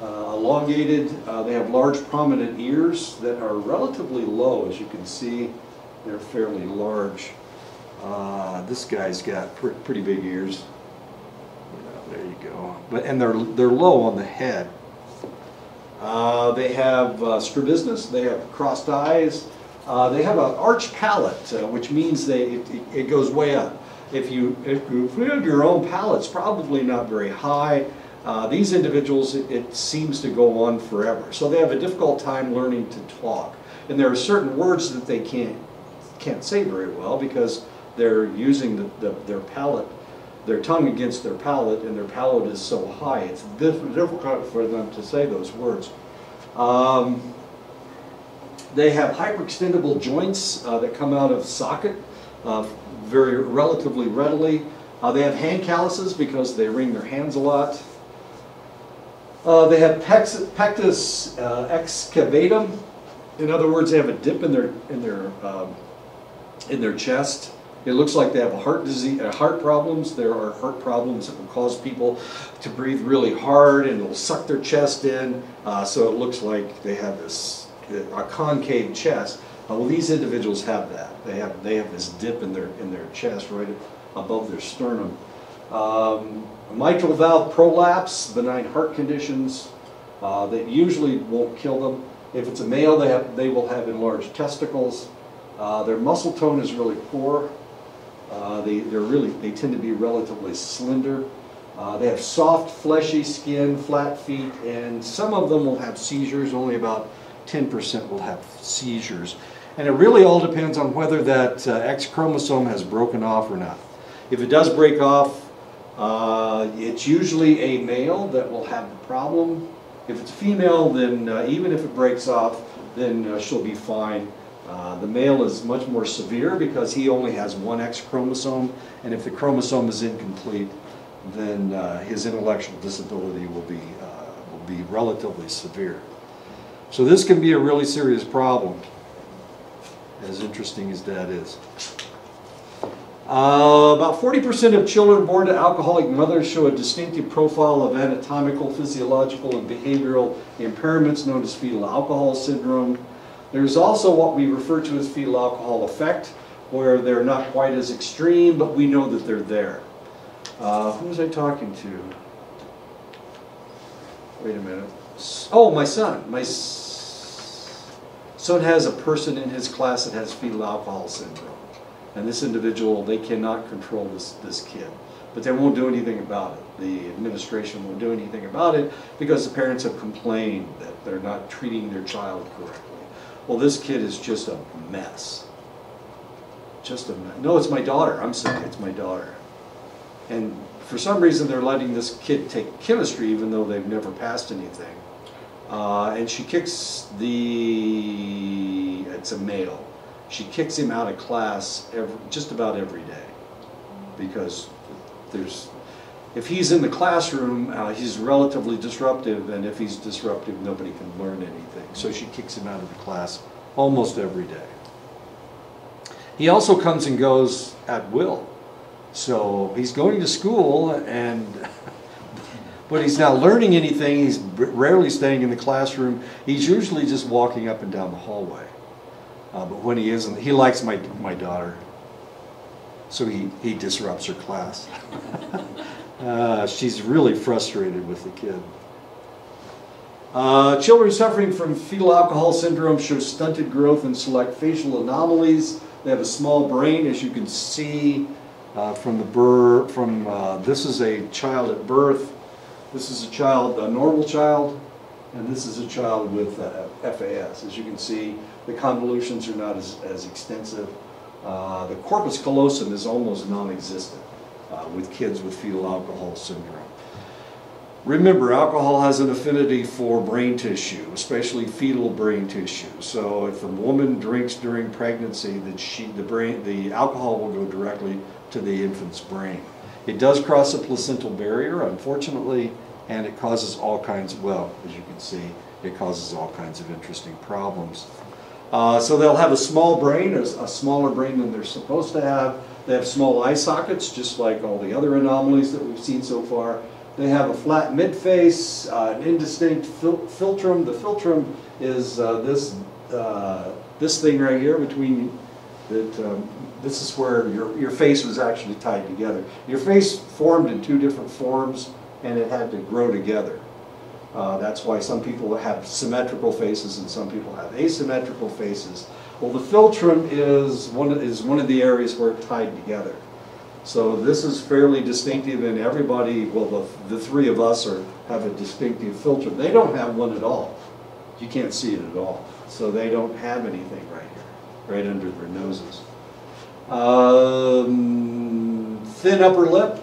elongated. They have large prominent ears that are relatively low, as you can see. They're fairly large. This guy's got pretty big ears. There you go. And they're low on the head. They have strabismus. They have crossed eyes. They have an arched palate, which means it goes way up. If you have your own palate's probably not very high. These individuals, it seems to go on forever. So they have a difficult time learning to talk. And there are certain words that they can't say very well because they're using their palate, their tongue against their palate, and their palate is so high. It's difficult for them to say those words. They have hyperextendable joints that come out of socket relatively readily. They have hand calluses because they wring their hands a lot. They have pectus excavatum. In other words, they have a dip in their chest. It looks like they have heart problems. There are heart problems that will cause people to breathe really hard, and it'll suck their chest in. So it looks like they have a concave chest. Well, these individuals have that. They have this dip in their chest right above their sternum. Mitral valve prolapse, benign heart conditions that usually won't kill them. If it's a male, they will have enlarged testicles. Their muscle tone is really poor. They tend to be relatively slender. They have soft, fleshy skin, flat feet, and some of them will have seizures. Only about 10% will have seizures. And it really all depends on whether that X chromosome has broken off or not. If it does break off, it's usually a male that will have the problem. If it's a female, then even if it breaks off, then she'll be fine. The male is much more severe because he only has one X chromosome, and if the chromosome is incomplete, then his intellectual disability will be relatively severe. So this can be a really serious problem, as interesting as that is. About 40% of children born to alcoholic mothers show a distinctive profile of anatomical, physiological, and behavioral impairments known as fetal alcohol syndrome. There's also what we refer to as fetal alcohol effect, where they're not quite as extreme, but we know that they're there. Who was I talking to? Wait a minute. Oh, my son. My son has a person in his class that has fetal alcohol syndrome. And this individual, they cannot control this kid. But they won't do anything about it. The administration won't do anything about it because the parents have complained that they're not treating their child correctly. Well, this kid is just a mess. Just a mess. No, it's my daughter. I'm sorry, it's my daughter. And for some reason, they're letting this kid take chemistry even though they've never passed anything. And she kicks it's a male. She kicks him out of class just about every day because if he's in the classroom, he's relatively disruptive, and if he's disruptive, nobody can learn anything. So she kicks him out of the class almost every day. He also comes and goes at will. So he's going to school, but he's not learning anything. He's rarely staying in the classroom. He's usually just walking up and down the hallway. But when he isn't, he likes my daughter. So he disrupts her class. She's really frustrated with the kid. Children suffering from fetal alcohol syndrome show stunted growth and select facial anomalies. They have a small brain, as you can see this is a child at birth. This is a child, a normal child, and this is a child with FAS. As you can see, the convolutions are not as extensive. The corpus callosum is almost non-existent with kids with fetal alcohol syndrome. Remember, alcohol has an affinity for brain tissue, especially fetal brain tissue. So if a woman drinks during pregnancy, the alcohol will go directly to the infant's brain. It does cross a placental barrier, unfortunately, and it causes all kinds of, well, as you can see, it causes all kinds of interesting problems. So they'll have a small brain, a smaller brain than they're supposed to have. They have small eye sockets, just like all the other anomalies that we've seen so far. They have a flat midface, an indistinct philtrum. The philtrum is this thing right here between that. This is where your face was actually tied together. Your face formed in two different forms, and it had to grow together. That's why some people have symmetrical faces and some people have asymmetrical faces. Well, the philtrum is one of the areas where it's tied together. So this is fairly distinctive, and everybody, well, the three of us have a distinctive philtrum. They don't have one at all. You can't see it at all. So they don't have anything right here, right under their noses. Thin upper lip,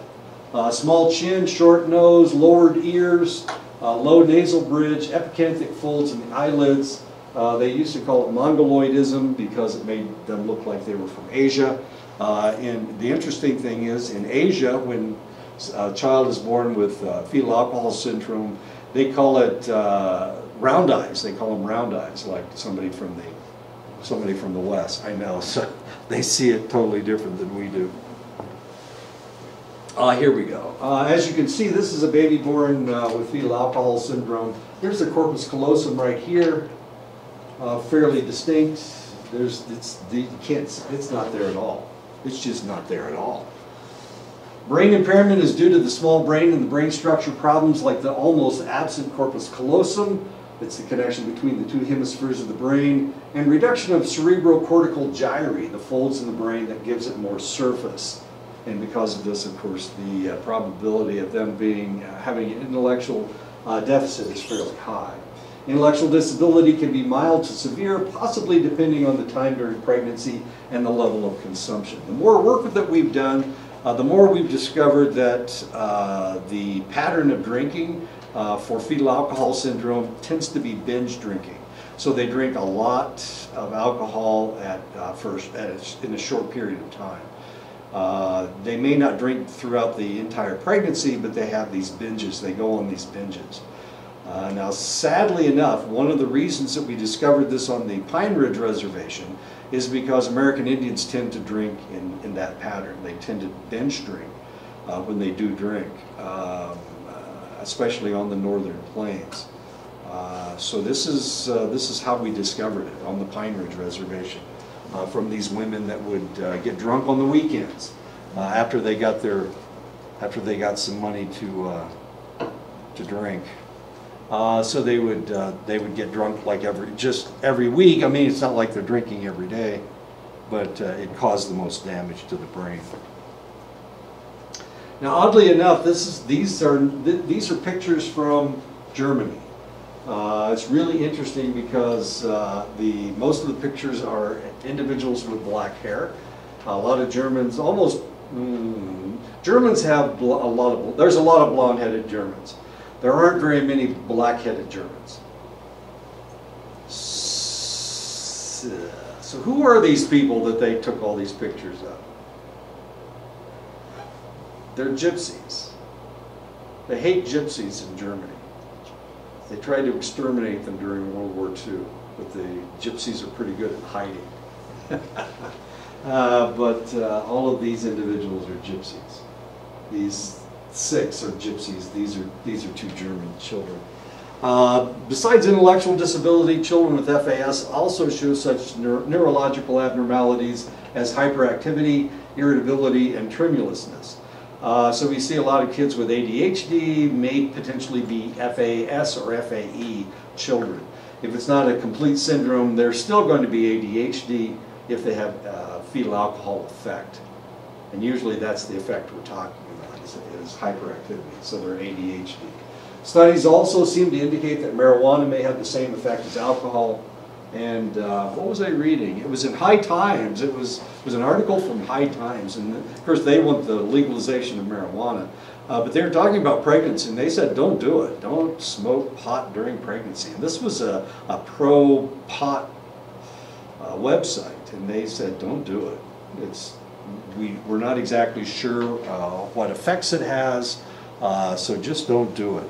small chin, short nose, lowered ears, low nasal bridge, epicanthic folds in the eyelids. They used to call it Mongoloidism because it made them look like they were from Asia. And the interesting thing is, in Asia, when a child is born with fetal alcohol syndrome, they call it round eyes. They call them round eyes, like somebody from the West. I know, so they see it totally different than we do. Here we go. As you can see, this is a baby born with fetal alcohol syndrome. Here's the corpus callosum right here, fairly distinct. It's not there at all. It's just not there at all. Brain impairment is due to the small brain and the brain structure problems like the almost absent corpus callosum. It's the connection between the two hemispheres of the brain, and reduction of cerebrocortical gyri, the folds in the brain that gives it more surface. And because of this, of course, the probability of them having an intellectual deficit is fairly high. Intellectual disability can be mild to severe, possibly depending on the time during pregnancy and the level of consumption. The more work that we've done, the more we've discovered that the pattern of drinking for fetal alcohol syndrome tends to be binge drinking. So they drink a lot of alcohol in a short period of time. They may not drink throughout the entire pregnancy, but they have these binges. They go on these binges. Now, sadly enough, one of the reasons that we discovered this on the Pine Ridge Reservation is because American Indians tend to drink in that pattern. They tend to binge drink when they do drink, especially on the northern plains. So this is how we discovered it on the Pine Ridge Reservation, from these women that would get drunk on the weekends after they got some money to drink. So they would get drunk like every week. I mean, it's not like they're drinking every day, but it caused the most damage to the brain. Now, oddly enough, these are pictures from Germany. It's really interesting because most of the pictures are individuals with black hair. A lot of Germans, Germans have there's a lot of blonde-headed Germans. There aren't very many black-headed Germans. So who are these people that they took all these pictures of? They're gypsies. They hate gypsies in Germany. They tried to exterminate them during World War II, but the gypsies are pretty good at hiding. But all of these individuals are gypsies. These 6 are gypsies. These are 2 German children. Besides intellectual disability, children with FAS also show such neurological abnormalities as hyperactivity, irritability, and tremulousness. So we see a lot of kids with ADHD may potentially be FAS or FAE children. If it's not a complete syndrome, they're still going to be ADHD if they have fetal alcohol effect. And usually that's the effect we're talking about, is hyperactivity, so they're ADHD. Studies also seem to indicate that marijuana may have the same effect as alcohol. And what was I reading? It was in High Times. It was an article from High Times. And of course, they want the legalization of marijuana. But they were talking about pregnancy, and they said, don't do it. Don't smoke pot during pregnancy. And this was a pro-pot website, and they said, don't do it. We're not exactly sure what effects it has, so just don't do it.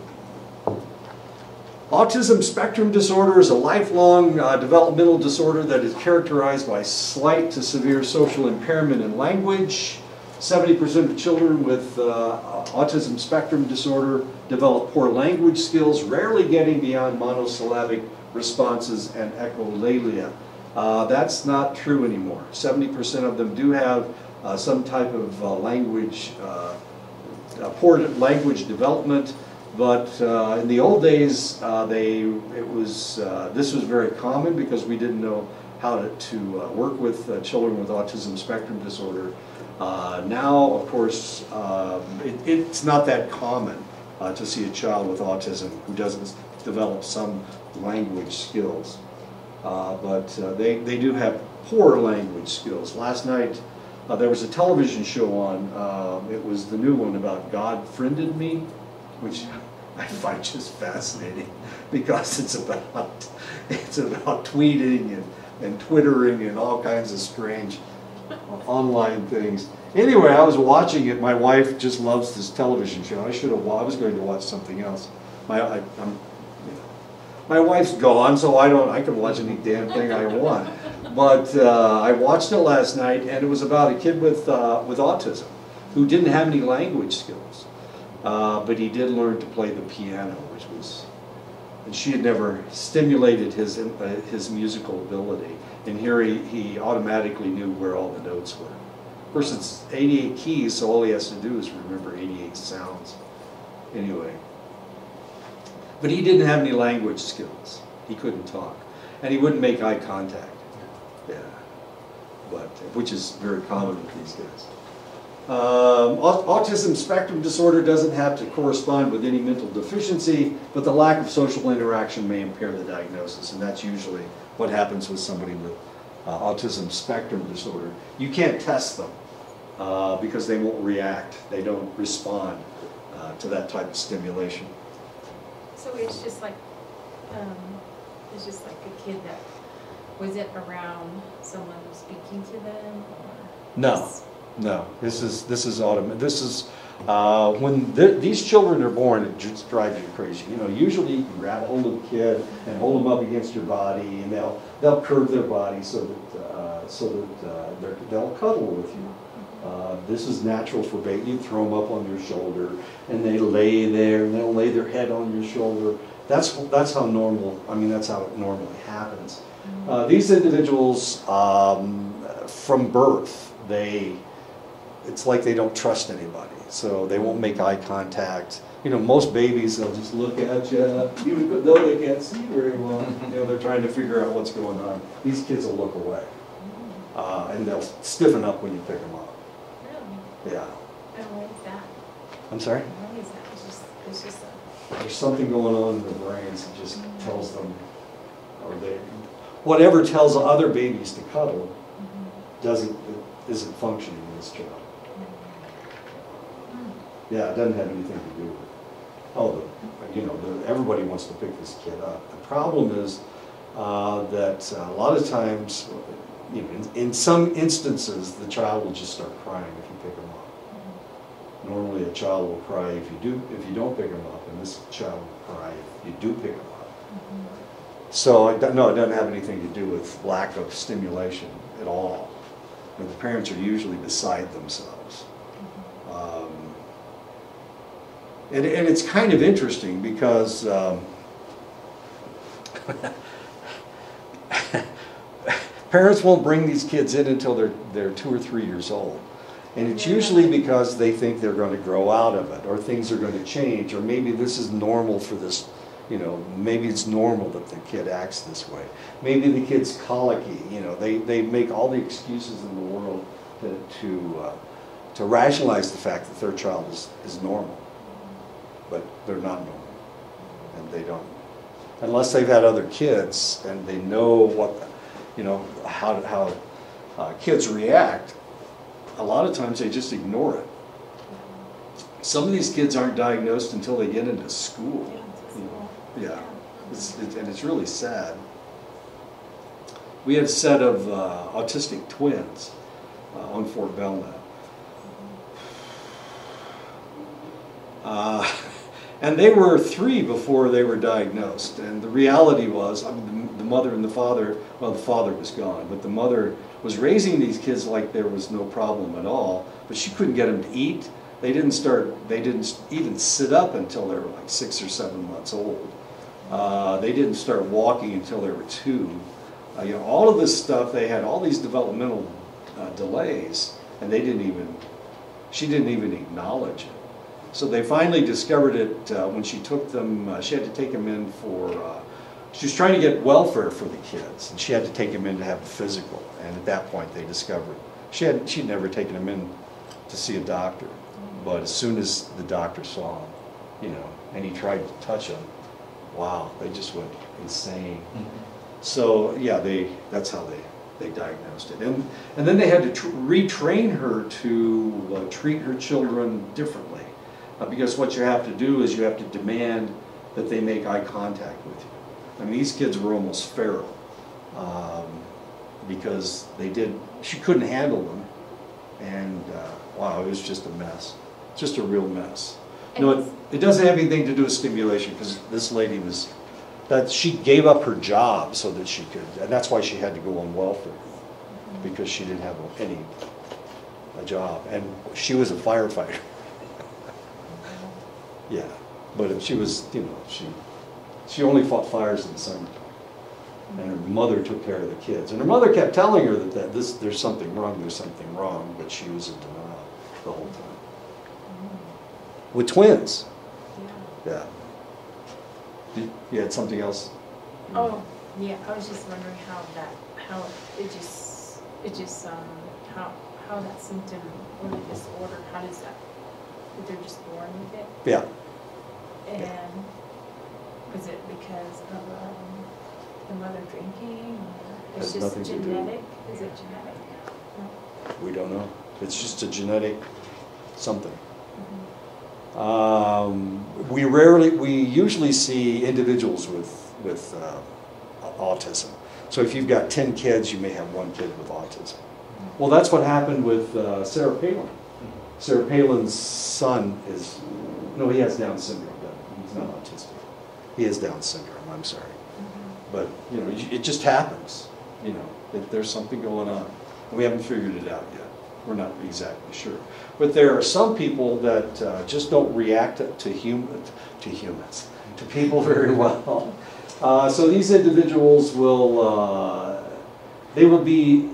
Autism spectrum disorder is a lifelong developmental disorder that is characterized by slight to severe social impairment in language. 70% of children with autism spectrum disorder develop poor language skills, rarely getting beyond monosyllabic responses and echolalia. That's not true anymore. 70% of them do have some type of poor language development. But in the old days, this was very common because we didn't know how to work with children with autism spectrum disorder. Now, of course, it's not that common to see a child with autism who doesn't develop some language skills. But they do have poor language skills. Last night, there was a television show on. It was the new one about God Friended Me, which I find just fascinating because it's about tweeting and twittering and all kinds of strange online things. Anyway, I was watching it. My wife just loves this television show. I was going to watch something else. My wife's gone, so I can watch any damn thing I want. But I watched it last night, and it was about a kid with autism who didn't have any language skills. But he did learn to play the piano, and she had never stimulated his musical ability. And here he automatically knew where all the notes were. Of course, it's 88 keys, so all he has to do is remember 88 sounds. Anyway. But he didn't have any language skills. He couldn't talk. And he wouldn't make eye contact. Yeah. Which is very common with these guys. Autism spectrum disorder doesn't have to correspond with any mental deficiency, but the lack of social interaction may impair the diagnosis, and that's usually what happens with somebody with autism spectrum disorder. You can't test them because they won't react. They don't respond to that type of stimulation. So it's just like a kid that wasn't around someone speaking to them, or No, this is automatic. This is when these children are born, it just drives you crazy. You know, usually you can grab a hold of the kid and hold them up against your body, and they'll curve their body so that they'll cuddle with you. This is natural for baby. You throw them up on your shoulder, and they lay there, and they'll lay their head on your shoulder. That's how normal. I mean, that's how it normally happens. These individuals, from birth, it's like they don't trust anybody, so they won't make eye contact. You know, most babies, they'll just look at you, even though they can't see very well. You know, they're trying to figure out what's going on. These kids will look away, and they'll stiffen up when you pick them up. Really? Yeah. And why is that? I'm sorry? Why is that? It's just There's something going on in their brains that just tells them, or whatever tells other babies to cuddle, isn't functioning in this child. Yeah, it doesn't have anything to do with everybody wants to pick this kid up. The problem is that a lot of times, you know, in some instances, the child will just start crying if you pick him up. Normally a child will cry if you don't pick them up, and this child will cry if you do pick them up. So no, it doesn't have anything to do with lack of stimulation at all. The parents are usually beside themselves. And it's kind of interesting because parents won't bring these kids in until they're 2 or 3 years old. And it's usually because they think they're going to grow out of it, or things are going to change, or maybe this is normal for this, maybe it's normal that the kid acts this way. Maybe the kid's colicky, they make all the excuses in the world to rationalize the fact that their child is normal. But they're not normal, and they don't. Unless they've had other kids and they know how kids react, a lot of times they just ignore it. Some of these kids aren't diagnosed until they get into school. Yeah, and it's really sad. We had a set of autistic twins on Fort Belknap. And they were 3 before they were diagnosed. And the reality was, the mother and the father, well, the father was gone, but the mother was raising these kids like there was no problem at all, but she couldn't get them to eat. They didn't even sit up until they were like 6 or 7 months old. They didn't start walking until they were 2. All of this stuff, they had all these developmental delays, and she didn't even acknowledge it. So they finally discovered it when she took them, she had to take them in for, she was trying to get welfare for the kids, and she had to take them in to have a physical. And at that point they discovered, she'd never taken them in to see a doctor. But as soon as the doctor saw them, and he tried to touch them, wow, they just went insane. So yeah, that's how they diagnosed it. And then they had to retrain her to treat her children differently. Because what you have to do is you have to demand that they make eye contact with you. I mean, these kids were almost feral because she couldn't handle them. And wow, it was just a mess. Just a real mess. It doesn't have anything to do with stimulation, because this lady she gave up her job so that she could, and that's why she had to go on welfare, because she didn't have a job. And she was a firefighter. Yeah, but she was, she only fought fires in the summer. And her mother took care of the kids. And her mother kept telling her that there's something wrong, but she was in denial the whole time. With twins. Yeah. You had something else? Oh, yeah, I was just wondering how that symptom or the disorder, how does that, if they're just born with it? Yeah. And was it because of the mother drinking, or it's just genetic? Is it genetic? No. We don't know. It's just a genetic something. We usually see individuals with autism. So if you've got 10 kids, you may have 1 kid with autism. Well, that's what happened with Sarah Palin. Sarah Palin's son he has Down syndrome. He's not autistic. He has Down syndrome, I'm sorry. But, it just happens, that there's something going on. And we haven't figured it out yet. We're not exactly sure. But there are some people that just don't react to humans, to people very well. So these individuals they will be,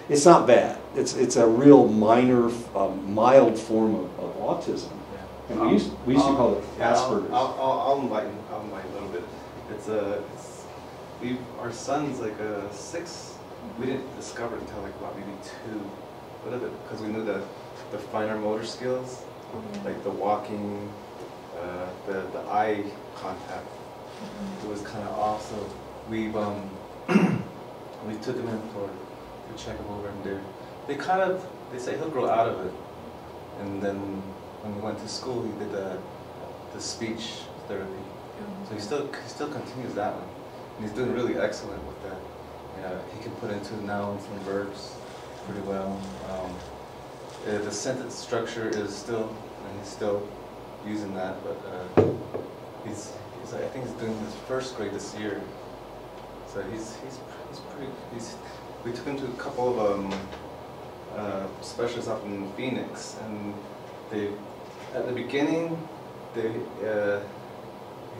it's not bad. It's a real minor, mild form of autism. And we used to call it Asperger's. I'll enlighten a little bit. Our son's like 6. We didn't discover it until like maybe 2. What is it? Because we knew the finer motor skills, like the walking, the eye contact. It was kind of off. So we took him in to check him over, and they say he'll grow out of it. And then when we went to school, he did the speech therapy. So he still continues that one, and he's doing really excellent with that. He can put into nouns and verbs pretty well. The sentence structure is still, and he's still using that, but he's I think he's doing his first grade this year. So he's pretty. We took him to a couple of specialists up in Phoenix, and they at the beginning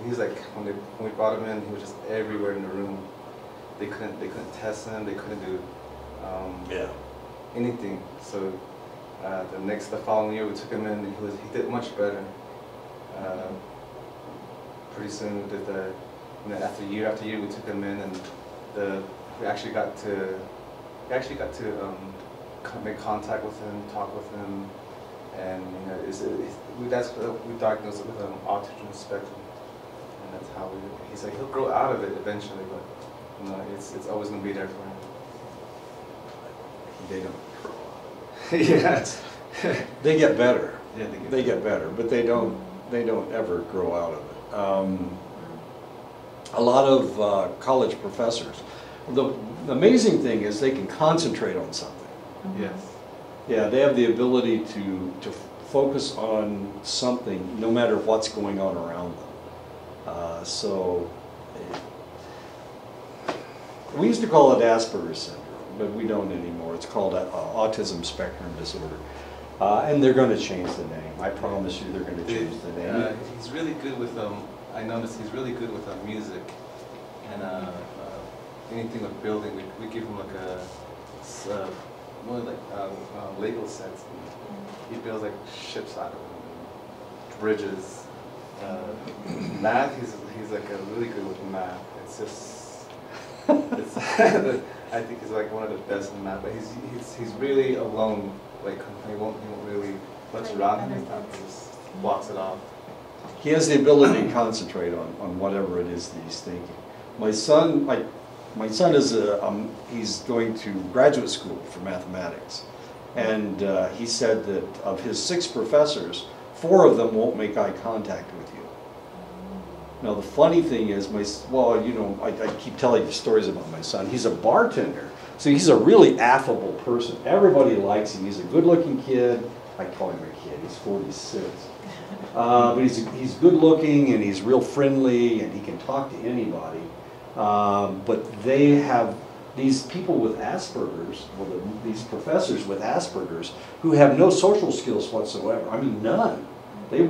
he's like when we brought him in, he was just everywhere in the room. They couldn't test him. They couldn't do anything. So the following year we took him in. He did much better. Pretty soon we did after year we took him in, and we actually got to make contact with him, talk with him, and we diagnosed it with an autism spectrum, and that's how he's like he'll grow out of it eventually, but it's always going to be there for him. They don't grow out of it. Yeah, they get better. Yeah, they get better, but they don't ever grow out of it. A lot of college professors. The amazing thing is they can concentrate on something. Yes. Yeah, they have the ability to focus on something no matter what's going on around them. We used to call it Asperger's syndrome, but we don't anymore. It's called autism spectrum disorder. And they're going to change the name. I promise you they're going to change the name. He's really good with, I noticed he's really good with music and anything with building. We give him like more like Lego sets. He builds like ships out of them, and bridges. Math, he's like really good with math. It's just, I think he's like one of the best in math. But he's really alone. Like he won't really much around him. He just blocks it off. He has the ability to concentrate on whatever it is that he's thinking. My son is he's going to graduate school for mathematics, and he said that of his 6 professors, 4 of them won't make eye contact with you. Now the funny thing is, I keep telling you stories about my son. He's a bartender, so he's a really affable person. Everybody likes him. He's a good-looking kid. I call him a kid. He's 46. But he's good looking, and he's real friendly, and he can talk to anybody. But they have these people with Asperger's, these professors with Asperger's, who have no social skills whatsoever. I mean, none. The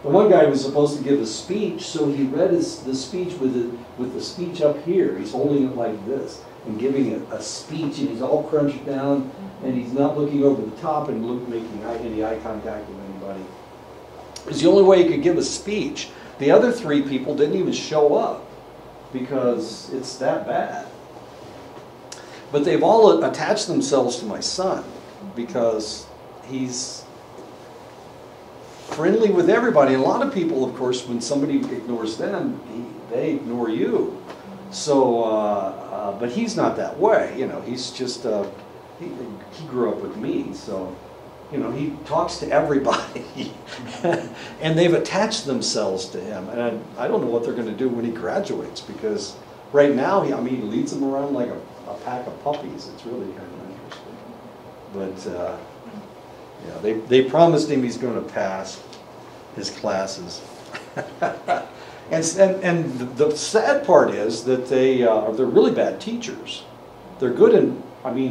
one guy was supposed to give a speech, so he read the speech with the speech up here. He's holding it like this and giving a speech, and he's all crunched down, and he's not looking over the top and making any eye contact with anybody. It's the only way he could give a speech. The other 3 people didn't even show up because it's that bad. But they've all attached themselves to my son because he's friendly with everybody. And a lot of people, of course, when somebody ignores them, they ignore you. So, but he's not that way. He's just, he grew up with me, so, he talks to everybody. And they've attached themselves to him. And I don't know what they're going to do when he graduates, because right now, he leads them around like a pack of puppies. It's really kind of interesting. But, yeah, they promised him he's going to pass his classes. And the sad part is that they're really bad teachers. They're good in,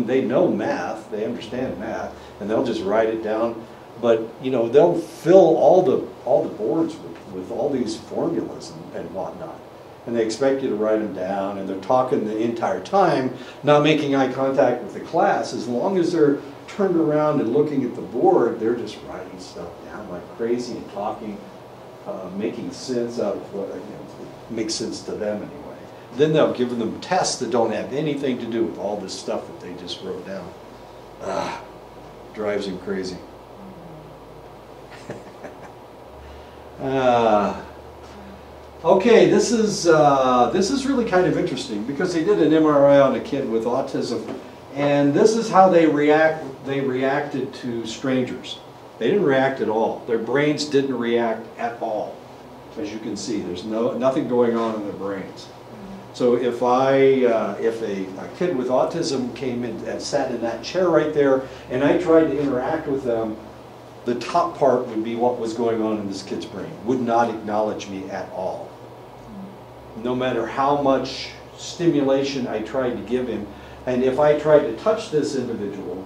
they know math, they understand math, and they'll just write it down. But they'll fill all the boards with all these formulas and whatnot, and they expect you to write them down. And they're talking the entire time, not making eye contact with the class. As long as they're turned around and looking at the board, they're just writing stuff down like crazy and talking, making sense out of what makes sense to them anyway. Then they'll give them tests that don't have anything to do with all this stuff that they just wrote down. Drives him crazy. Okay, this is really kind of interesting because they did an MRI on a kid with autism, and this is how they reacted to strangers. They didn't react at all. Their brains didn't react at all. As you can see, there's nothing going on in their brains. So if a kid with autism came in and sat in that chair right there, and I tried to interact with them, the top part would be what was going on in this kid's brain, would not acknowledge me at all. No matter how much stimulation I tried to give him, and if I tried to touch this individual,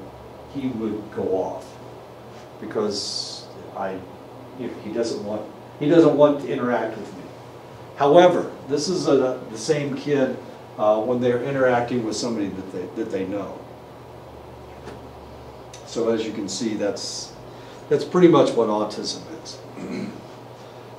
he would go off because he doesn't want to interact with me. However, this is the same kid when they're interacting with somebody that they know. So as you can see, that's pretty much what autism is.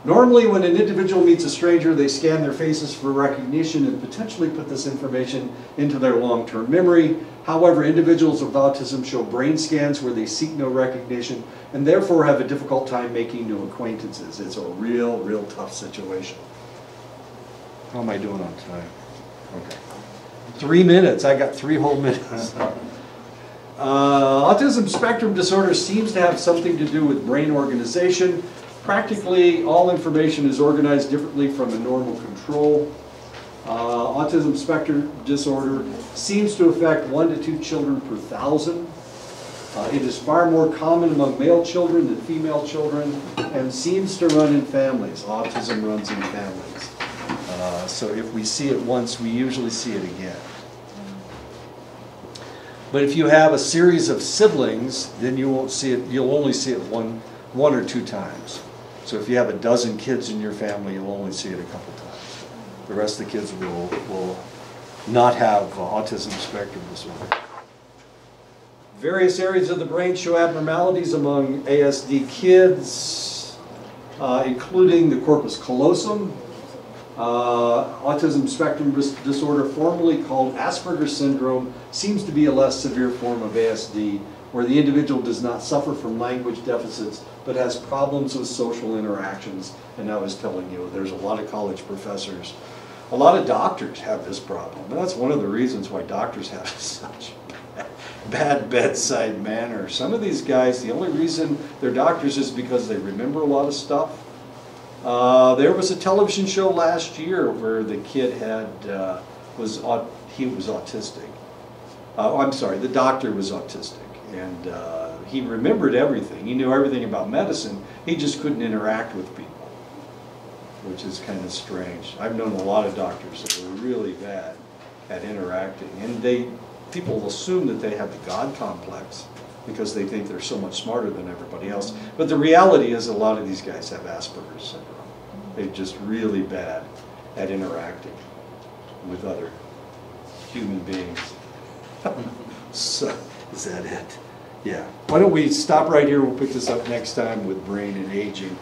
Normally, when an individual meets a stranger, they scan their faces for recognition and potentially put this information into their long-term memory. However, individuals with autism show brain scans where they seek no recognition and therefore have a difficult time making new acquaintances. It's a real tough situation. How am I doing on time? Okay. 3 minutes. I got 3 whole minutes. Autism spectrum disorder seems to have something to do with brain organization. Practically all information is organized differently from a normal control. Autism spectrum disorder seems to affect 1 to 2 children per 1,000. It is far more common among male children than female children and seems to run in families. Autism runs in families. So if we see it once, we usually see it again. But if you have a series of siblings, then you won't see it. You'll only see it one or 2 times. So if you have a dozen kids in your family, you'll only see it a couple times. The rest of the kids will not have autism spectrum disorder. Various areas of the brain show abnormalities among ASD kids, including the corpus callosum. Autism spectrum disorder, formerly called Asperger's syndrome, seems to be a less severe form of ASD, where the individual does not suffer from language deficits, but has problems with social interactions. And I was telling you, there's a lot of college professors, a lot of doctors have this problem. And that's one of the reasons why doctors have such bad bedside manner. Some of these guys, the only reason they're doctors is because they remember a lot of stuff. There was a television show last year where the kid was autistic. I'm sorry, the doctor was autistic, and he remembered everything. He knew everything about medicine. He just couldn't interact with people, which is kind of strange. I've known a lot of doctors that were really bad at interacting, and people assume that they have the God complex because they think they're so much smarter than everybody else. But the reality is a lot of these guys have Asperger's syndrome. They're just really bad at interacting with other human beings. So, is that it? Yeah. Why don't we stop right here? We'll pick this up next time with brain and aging.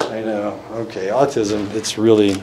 I know. Okay, autism, it's really